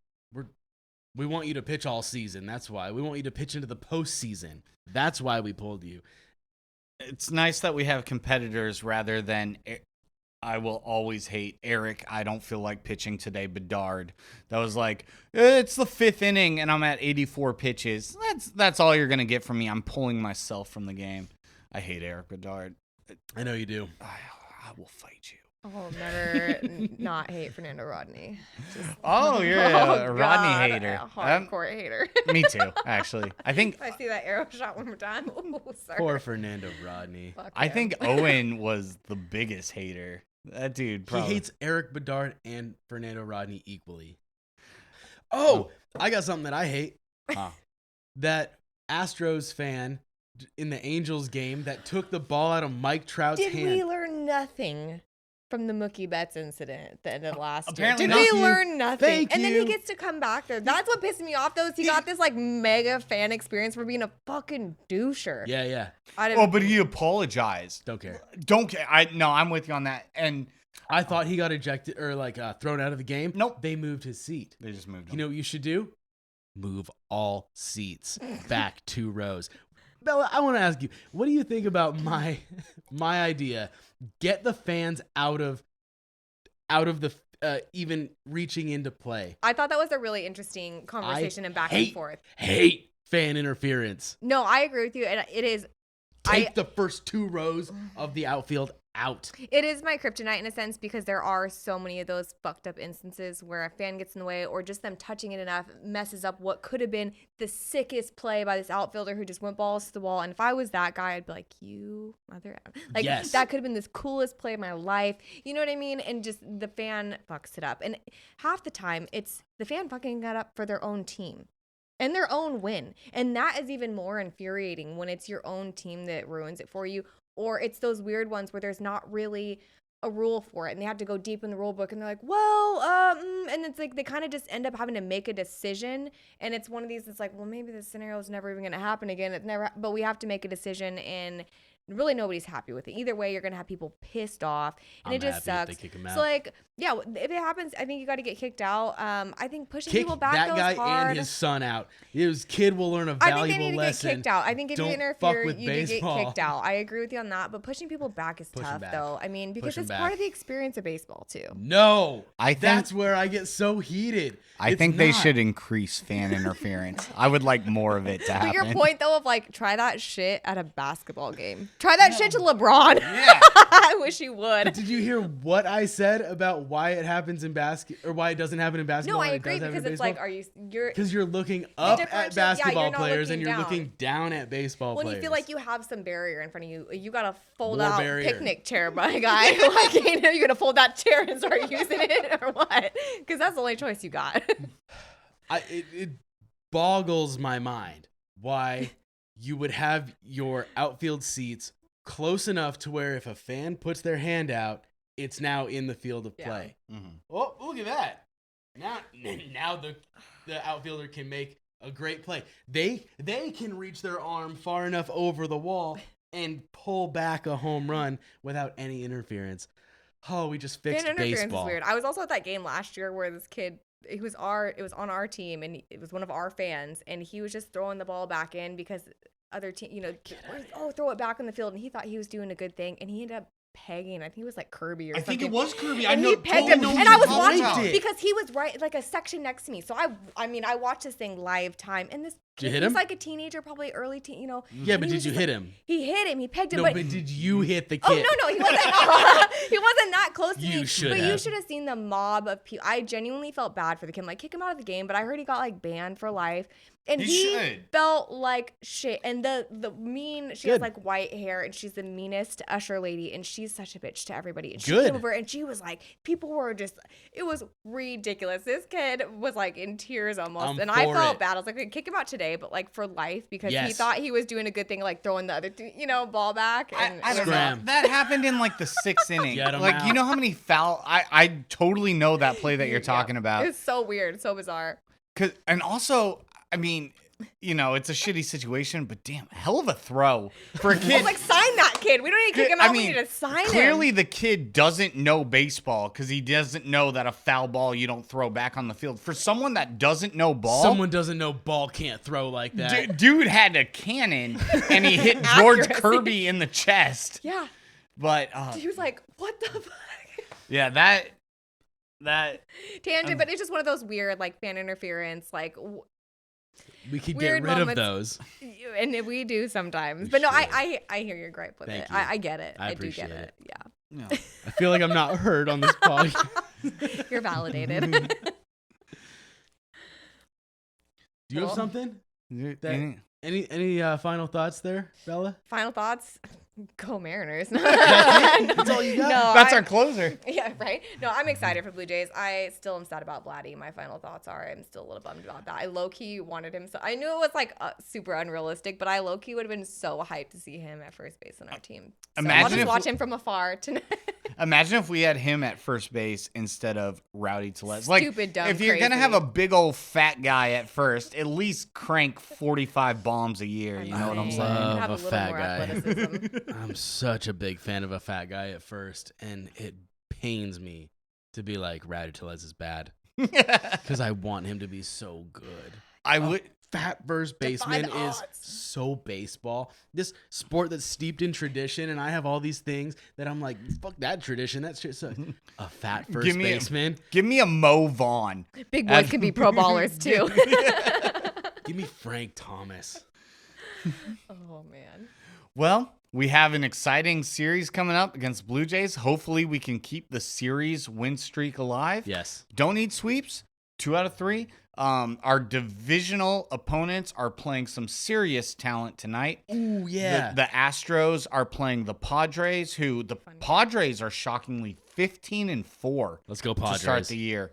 [SPEAKER 2] we want you to pitch all season. That's why we want you to pitch into the postseason. That's why we pulled you.
[SPEAKER 1] It's nice that we have competitors rather than. I will always hate Eric. I don't feel like pitching today. Bedard. That was like, it's the 5th inning and I'm at 84 pitches. That's all you're gonna get from me. I'm pulling myself from the game. I hate Eric Bedard.
[SPEAKER 2] I know you do.
[SPEAKER 1] I will fight you.
[SPEAKER 3] I'll never not hate Fernando Rodney.
[SPEAKER 1] You're a Rodney hater.
[SPEAKER 3] A hardcore hater.
[SPEAKER 1] Me too, actually. I think
[SPEAKER 3] I see that arrow shot one more time. Ooh, sorry.
[SPEAKER 2] Poor Fernando Rodney.
[SPEAKER 3] Fuck
[SPEAKER 1] I
[SPEAKER 3] him.
[SPEAKER 1] think Owen was the biggest hater. That dude probably.
[SPEAKER 2] He hates Eric Bedard and Fernando Rodney equally. Oh, I got something that I hate. That Astros fan in the Angels game that took the ball out of Mike Trout's hand.
[SPEAKER 3] Did we learn nothing from the Mookie Betts incident at the end of last year?
[SPEAKER 1] Apparently
[SPEAKER 3] Did
[SPEAKER 1] not.
[SPEAKER 3] we learn nothing?
[SPEAKER 2] Thank
[SPEAKER 3] and then
[SPEAKER 2] you.
[SPEAKER 3] he gets to come back there. That's what pissed me off, though, is he got this, like, mega fan experience for being a fucking doucher.
[SPEAKER 2] Yeah.
[SPEAKER 3] I didn't,
[SPEAKER 1] but he apologized.
[SPEAKER 2] Don't care.
[SPEAKER 1] Don't care. I'm with you on that. And
[SPEAKER 2] I thought he got ejected or thrown out of the game.
[SPEAKER 1] Nope.
[SPEAKER 2] They moved his seat.
[SPEAKER 1] they just moved him.
[SPEAKER 2] You know what you should do? Move all seats back 2 rows. Bella, I want to ask you, what do you think about my idea? Get the fans out of the even reaching into play.
[SPEAKER 3] I thought that was a really interesting conversation and back and forth.
[SPEAKER 2] Hate fan interference.
[SPEAKER 3] No, I agree with you, and it is.
[SPEAKER 2] Take the first 2 rows of the outfield out.
[SPEAKER 3] It is my kryptonite in a sense because there are so many of those fucked up instances where a fan gets in the way or just them touching it enough messes up what could have been the sickest play by this outfielder who just went balls to the wall. And if I was that guy, I'd be like, you mother. Like,
[SPEAKER 2] yes.
[SPEAKER 3] That could have been this coolest play of my life. You know what I mean? And just the fan fucks it up. And half the time, it's the fan fucking got up for their own team. And their own win. And that is even more infuriating when it's your own team that ruins it for you. Or it's those weird ones where there's not really a rule for it. And they have to go deep in the rule book. And they're like, and it's like they kind of just end up having to make a decision. And it's one of these that's like, well, maybe this scenario is never even going to happen again. But we have to make a decision. And really nobody's happy with it. Either way, you're going to have people pissed off. And it just sucks.
[SPEAKER 2] If they kick him out.
[SPEAKER 3] So like, yeah, if it happens, I think you got to get kicked out. I think pushing
[SPEAKER 2] Kick
[SPEAKER 3] people back
[SPEAKER 2] that
[SPEAKER 3] goes
[SPEAKER 2] guy
[SPEAKER 3] hard.
[SPEAKER 2] and his son out. His kid will learn a
[SPEAKER 3] I
[SPEAKER 2] valuable
[SPEAKER 3] think they need to
[SPEAKER 2] lesson.
[SPEAKER 3] get kicked out. I think if you
[SPEAKER 2] Don't
[SPEAKER 3] interfere,
[SPEAKER 2] fuck with
[SPEAKER 3] you do get
[SPEAKER 2] baseball.
[SPEAKER 3] kicked out. I agree with you on that. But pushing people back is
[SPEAKER 2] Push 'em
[SPEAKER 3] tough,
[SPEAKER 2] back.
[SPEAKER 3] though. I mean, because
[SPEAKER 2] Push 'em
[SPEAKER 3] it's
[SPEAKER 2] back.
[SPEAKER 3] part of the experience of baseball, too.
[SPEAKER 2] No,
[SPEAKER 1] I think-
[SPEAKER 2] that's where I get so heated.
[SPEAKER 1] I
[SPEAKER 2] It's
[SPEAKER 1] think they
[SPEAKER 2] not.
[SPEAKER 1] should increase fan interference. I would like more of it to happen.
[SPEAKER 3] But your point, though, of like, try that shit at a basketball game. Try that shit to LeBron.
[SPEAKER 1] Yeah.
[SPEAKER 3] I wish you would.
[SPEAKER 2] Did you hear what I said about why it happens in or why it doesn't happen in basketball?
[SPEAKER 3] No, I
[SPEAKER 2] and it
[SPEAKER 3] agree
[SPEAKER 2] does happen in
[SPEAKER 3] because it's
[SPEAKER 2] baseball?
[SPEAKER 3] like, you're.
[SPEAKER 2] Because you're looking up at
[SPEAKER 3] differentiate-
[SPEAKER 2] basketball
[SPEAKER 3] you're not
[SPEAKER 2] players and
[SPEAKER 3] looking
[SPEAKER 2] you're
[SPEAKER 3] down.
[SPEAKER 2] looking down at baseball
[SPEAKER 3] When
[SPEAKER 2] players.
[SPEAKER 3] you feel like you have some barrier in front of you, you got a fold
[SPEAKER 2] More
[SPEAKER 3] out
[SPEAKER 2] barrier.
[SPEAKER 3] picnic chair, my guy. Like, you know, you're going to fold that chair and start using it or what? Because that's the only choice you got.
[SPEAKER 2] It boggles my mind why you would have your outfield seats close enough to where if a fan puts their hand out, it's now in the field of play.
[SPEAKER 1] Mhm.
[SPEAKER 2] Oh, look at that. Now the outfielder can make a great play. They can reach their arm far enough over the wall and pull back a home run without any interference. Oh, we just fixed
[SPEAKER 3] Fan interference
[SPEAKER 2] baseball.
[SPEAKER 3] is weird. I was also at that game last year where this kid, it was on our team and it was one of our fans and he was just throwing the ball back in because other team, you know, throw it back in the field and he thought he was doing a good thing and he ended up pegging. I think it was like Kirby or
[SPEAKER 1] I
[SPEAKER 3] something.
[SPEAKER 1] think it was Kirby.
[SPEAKER 3] And
[SPEAKER 1] I know.
[SPEAKER 3] he pegged
[SPEAKER 1] totally
[SPEAKER 3] him,
[SPEAKER 1] know
[SPEAKER 3] and
[SPEAKER 1] what
[SPEAKER 3] I
[SPEAKER 1] you're
[SPEAKER 3] was
[SPEAKER 1] talking
[SPEAKER 3] watching
[SPEAKER 1] about.
[SPEAKER 3] because he was right, like a section next to me. So I watched this thing live time, and this
[SPEAKER 2] Did you
[SPEAKER 3] kid
[SPEAKER 2] hit
[SPEAKER 3] was
[SPEAKER 2] him?
[SPEAKER 3] like a teenager, probably early teen, you know.
[SPEAKER 2] Yeah,
[SPEAKER 3] and
[SPEAKER 2] but
[SPEAKER 3] he
[SPEAKER 2] did
[SPEAKER 3] was
[SPEAKER 2] you
[SPEAKER 3] just
[SPEAKER 2] hit
[SPEAKER 3] like-
[SPEAKER 2] him?
[SPEAKER 3] He hit him. He pegged him.
[SPEAKER 2] No,
[SPEAKER 3] but
[SPEAKER 2] did you hit the
[SPEAKER 3] oh
[SPEAKER 2] kid?
[SPEAKER 3] no, he wasn't. He wasn't that close to
[SPEAKER 2] You
[SPEAKER 3] me.
[SPEAKER 2] should
[SPEAKER 3] But you
[SPEAKER 2] have.
[SPEAKER 3] should have seen the mob of people. I genuinely felt bad for the kid. Like kick him out of the game, but I heard he got like banned for life. And
[SPEAKER 1] He
[SPEAKER 3] he
[SPEAKER 1] should.
[SPEAKER 3] felt like shit. And the mean, she
[SPEAKER 2] Good.
[SPEAKER 3] has like white hair and she's the meanest usher lady. And she's such a bitch to everybody. And she
[SPEAKER 2] Good.
[SPEAKER 3] came over and she was like, people were just, it was ridiculous. This kid was like in tears almost. And I felt bad. I was like, okay, kick him out today, but like for life, because he thought he was doing a good thing, like throwing the other, ball back. And
[SPEAKER 1] I don't know. That happened in like the 6th inning. Like, you know how many foul? I totally know that play that you're talking about.
[SPEAKER 3] It's so weird, so bizarre.
[SPEAKER 1] And also, I mean, it's a shitty situation, but damn, hell of a throw for a kid.
[SPEAKER 3] Well, like, sign that kid. We don't need to kick him out. We need to sign him.
[SPEAKER 1] Clearly, the kid doesn't know baseball because he doesn't know that a foul ball you don't throw back on the field. For someone that doesn't know ball,
[SPEAKER 2] someone doesn't know ball can't throw like that.
[SPEAKER 1] Dude had a cannon and he hit George Kirby in the chest.
[SPEAKER 3] Yeah,
[SPEAKER 1] but
[SPEAKER 3] he was like, "What the fuck?"
[SPEAKER 1] Yeah, that
[SPEAKER 3] tangent, but it's just one of those weird like fan interference, like.
[SPEAKER 2] We could get rid of those.
[SPEAKER 3] And we do sometimes. But no, I hear your gripe with it. I get it. I do get it. Yeah.
[SPEAKER 2] I feel like I'm not heard on this podcast.
[SPEAKER 3] You're validated.
[SPEAKER 2] Do you have something? Any final thoughts there, Bella?
[SPEAKER 3] Final thoughts? Go Mariners.
[SPEAKER 2] That's all you got?
[SPEAKER 3] No,
[SPEAKER 1] that's our closer.
[SPEAKER 3] Yeah, right? No, I'm excited for Blue Jays. I still am sad about Vladdy. My final thoughts are I'm still a little bummed about that. I low-key wanted him. So I knew it was like super unrealistic, but I low-key would have been so hyped to see him at first base on our team. So I'll just watch him from afar tonight.
[SPEAKER 1] Imagine if we had him at first base instead of Rowdy Tellez.
[SPEAKER 3] Stupid, dumb,
[SPEAKER 1] if you're going to have a big old fat guy at first, at least crank 45 bombs a year. You know what I'm saying?
[SPEAKER 2] Love a fat guy. I'm such a big fan of a fat guy at first, and it pains me to be like, Rowdy Tellez is bad. Because I want him to be so good.
[SPEAKER 1] I would.
[SPEAKER 2] Fat first baseman is so baseball. This sport that's steeped in tradition, and I have all these things that I'm like, fuck that tradition. That's just a fat first baseman.
[SPEAKER 1] Give me a Mo Vaughn.
[SPEAKER 3] Big boys can be pro ballers too.
[SPEAKER 2] Give me Frank Thomas.
[SPEAKER 3] Oh man.
[SPEAKER 1] Well, we have an exciting series coming up against Blue Jays. Hopefully, we can keep the series win streak alive.
[SPEAKER 2] Yes.
[SPEAKER 1] Don't need sweeps. 2 out of 3. Our divisional opponents are playing some serious talent tonight.
[SPEAKER 2] Ooh, yeah.
[SPEAKER 1] The Astros are playing the Padres, who the Padres are shockingly 15-4.
[SPEAKER 2] Let's go Padres.
[SPEAKER 1] To start the year.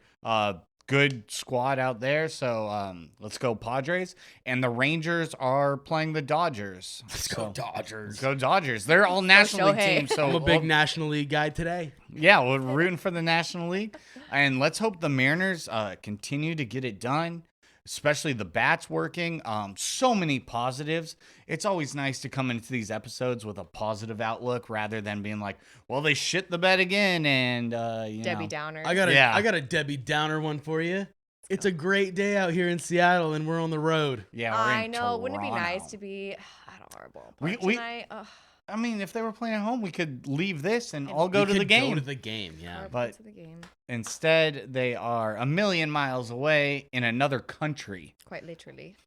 [SPEAKER 1] Good squad out there, so let's go Padres. And the Rangers are playing the Dodgers.
[SPEAKER 2] Let's go Dodgers.
[SPEAKER 1] Let's go Dodgers. They're all National League teams. So
[SPEAKER 2] I'm a big National League guy today.
[SPEAKER 1] Yeah, we're rooting for the National League. And let's hope the Mariners continue to get it done, especially the bats working. So many positives. It's always nice to come into these episodes with a positive outlook rather than being like, well, they shit the bed again and
[SPEAKER 3] Debbie Downer.
[SPEAKER 2] I got a Debbie Downer one for you. It's a great day out here in Seattle, and we're on the road.
[SPEAKER 1] Yeah, we're
[SPEAKER 3] I
[SPEAKER 1] in
[SPEAKER 3] know.
[SPEAKER 1] Toronto.
[SPEAKER 3] Wouldn't it be nice to be at our ballpark tonight?
[SPEAKER 1] I mean, if they were playing at home, we could leave this and all go to the game.
[SPEAKER 2] Go to the game, yeah.
[SPEAKER 1] But instead, they are a million miles away in another country.
[SPEAKER 3] Quite literally.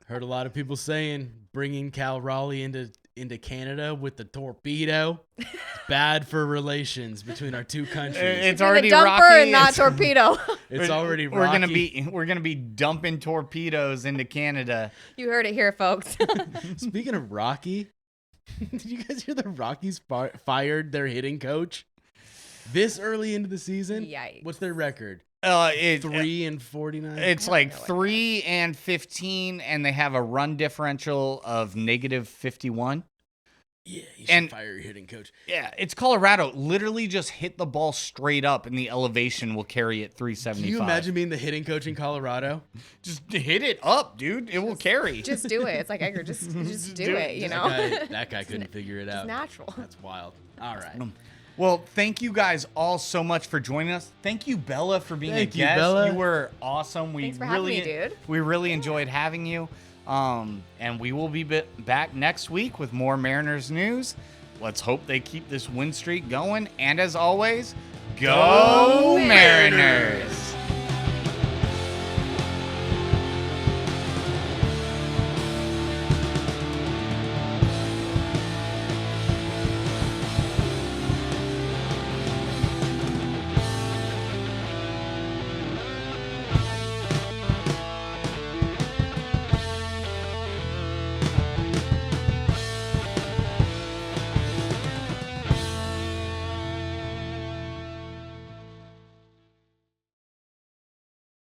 [SPEAKER 2] Heard a lot of people saying bringing Cal Raleigh into Canada with the torpedo. It's bad for relations between our two countries.
[SPEAKER 1] It's already
[SPEAKER 3] the dumper
[SPEAKER 1] rocky.
[SPEAKER 3] And not torpedo.
[SPEAKER 2] It's already rocky.
[SPEAKER 1] We're gonna be dumping torpedoes into Canada.
[SPEAKER 3] You heard it here, folks.
[SPEAKER 2] Speaking of Rocky, did you guys hear the Rockies fired their hitting coach this early into the season?
[SPEAKER 3] Yikes.
[SPEAKER 2] What's their record? 3-49.
[SPEAKER 1] It's like 3-15, and they have a run differential of -51.
[SPEAKER 2] Yeah, you should fire your hitting coach.
[SPEAKER 1] Yeah, it's Colorado. Literally just hit the ball straight up, and the elevation will carry it 375.
[SPEAKER 2] Can you imagine being the hitting coach in Colorado?
[SPEAKER 1] Just hit it up, dude. It will carry.
[SPEAKER 3] Just do it. It's like Edgar. Just do it. You know.
[SPEAKER 2] That guy couldn't figure it out.
[SPEAKER 3] It's natural.
[SPEAKER 2] That's wild. All right.
[SPEAKER 1] Well, thank you guys all so much for joining us. Thank you, Bella, for being a guest.
[SPEAKER 2] Bella.
[SPEAKER 1] You were awesome.
[SPEAKER 3] Thanks for having me, dude.
[SPEAKER 1] We really enjoyed having you. And we will be back next week with more Mariners news. Let's hope they keep this win streak going. And as always, go Mariners!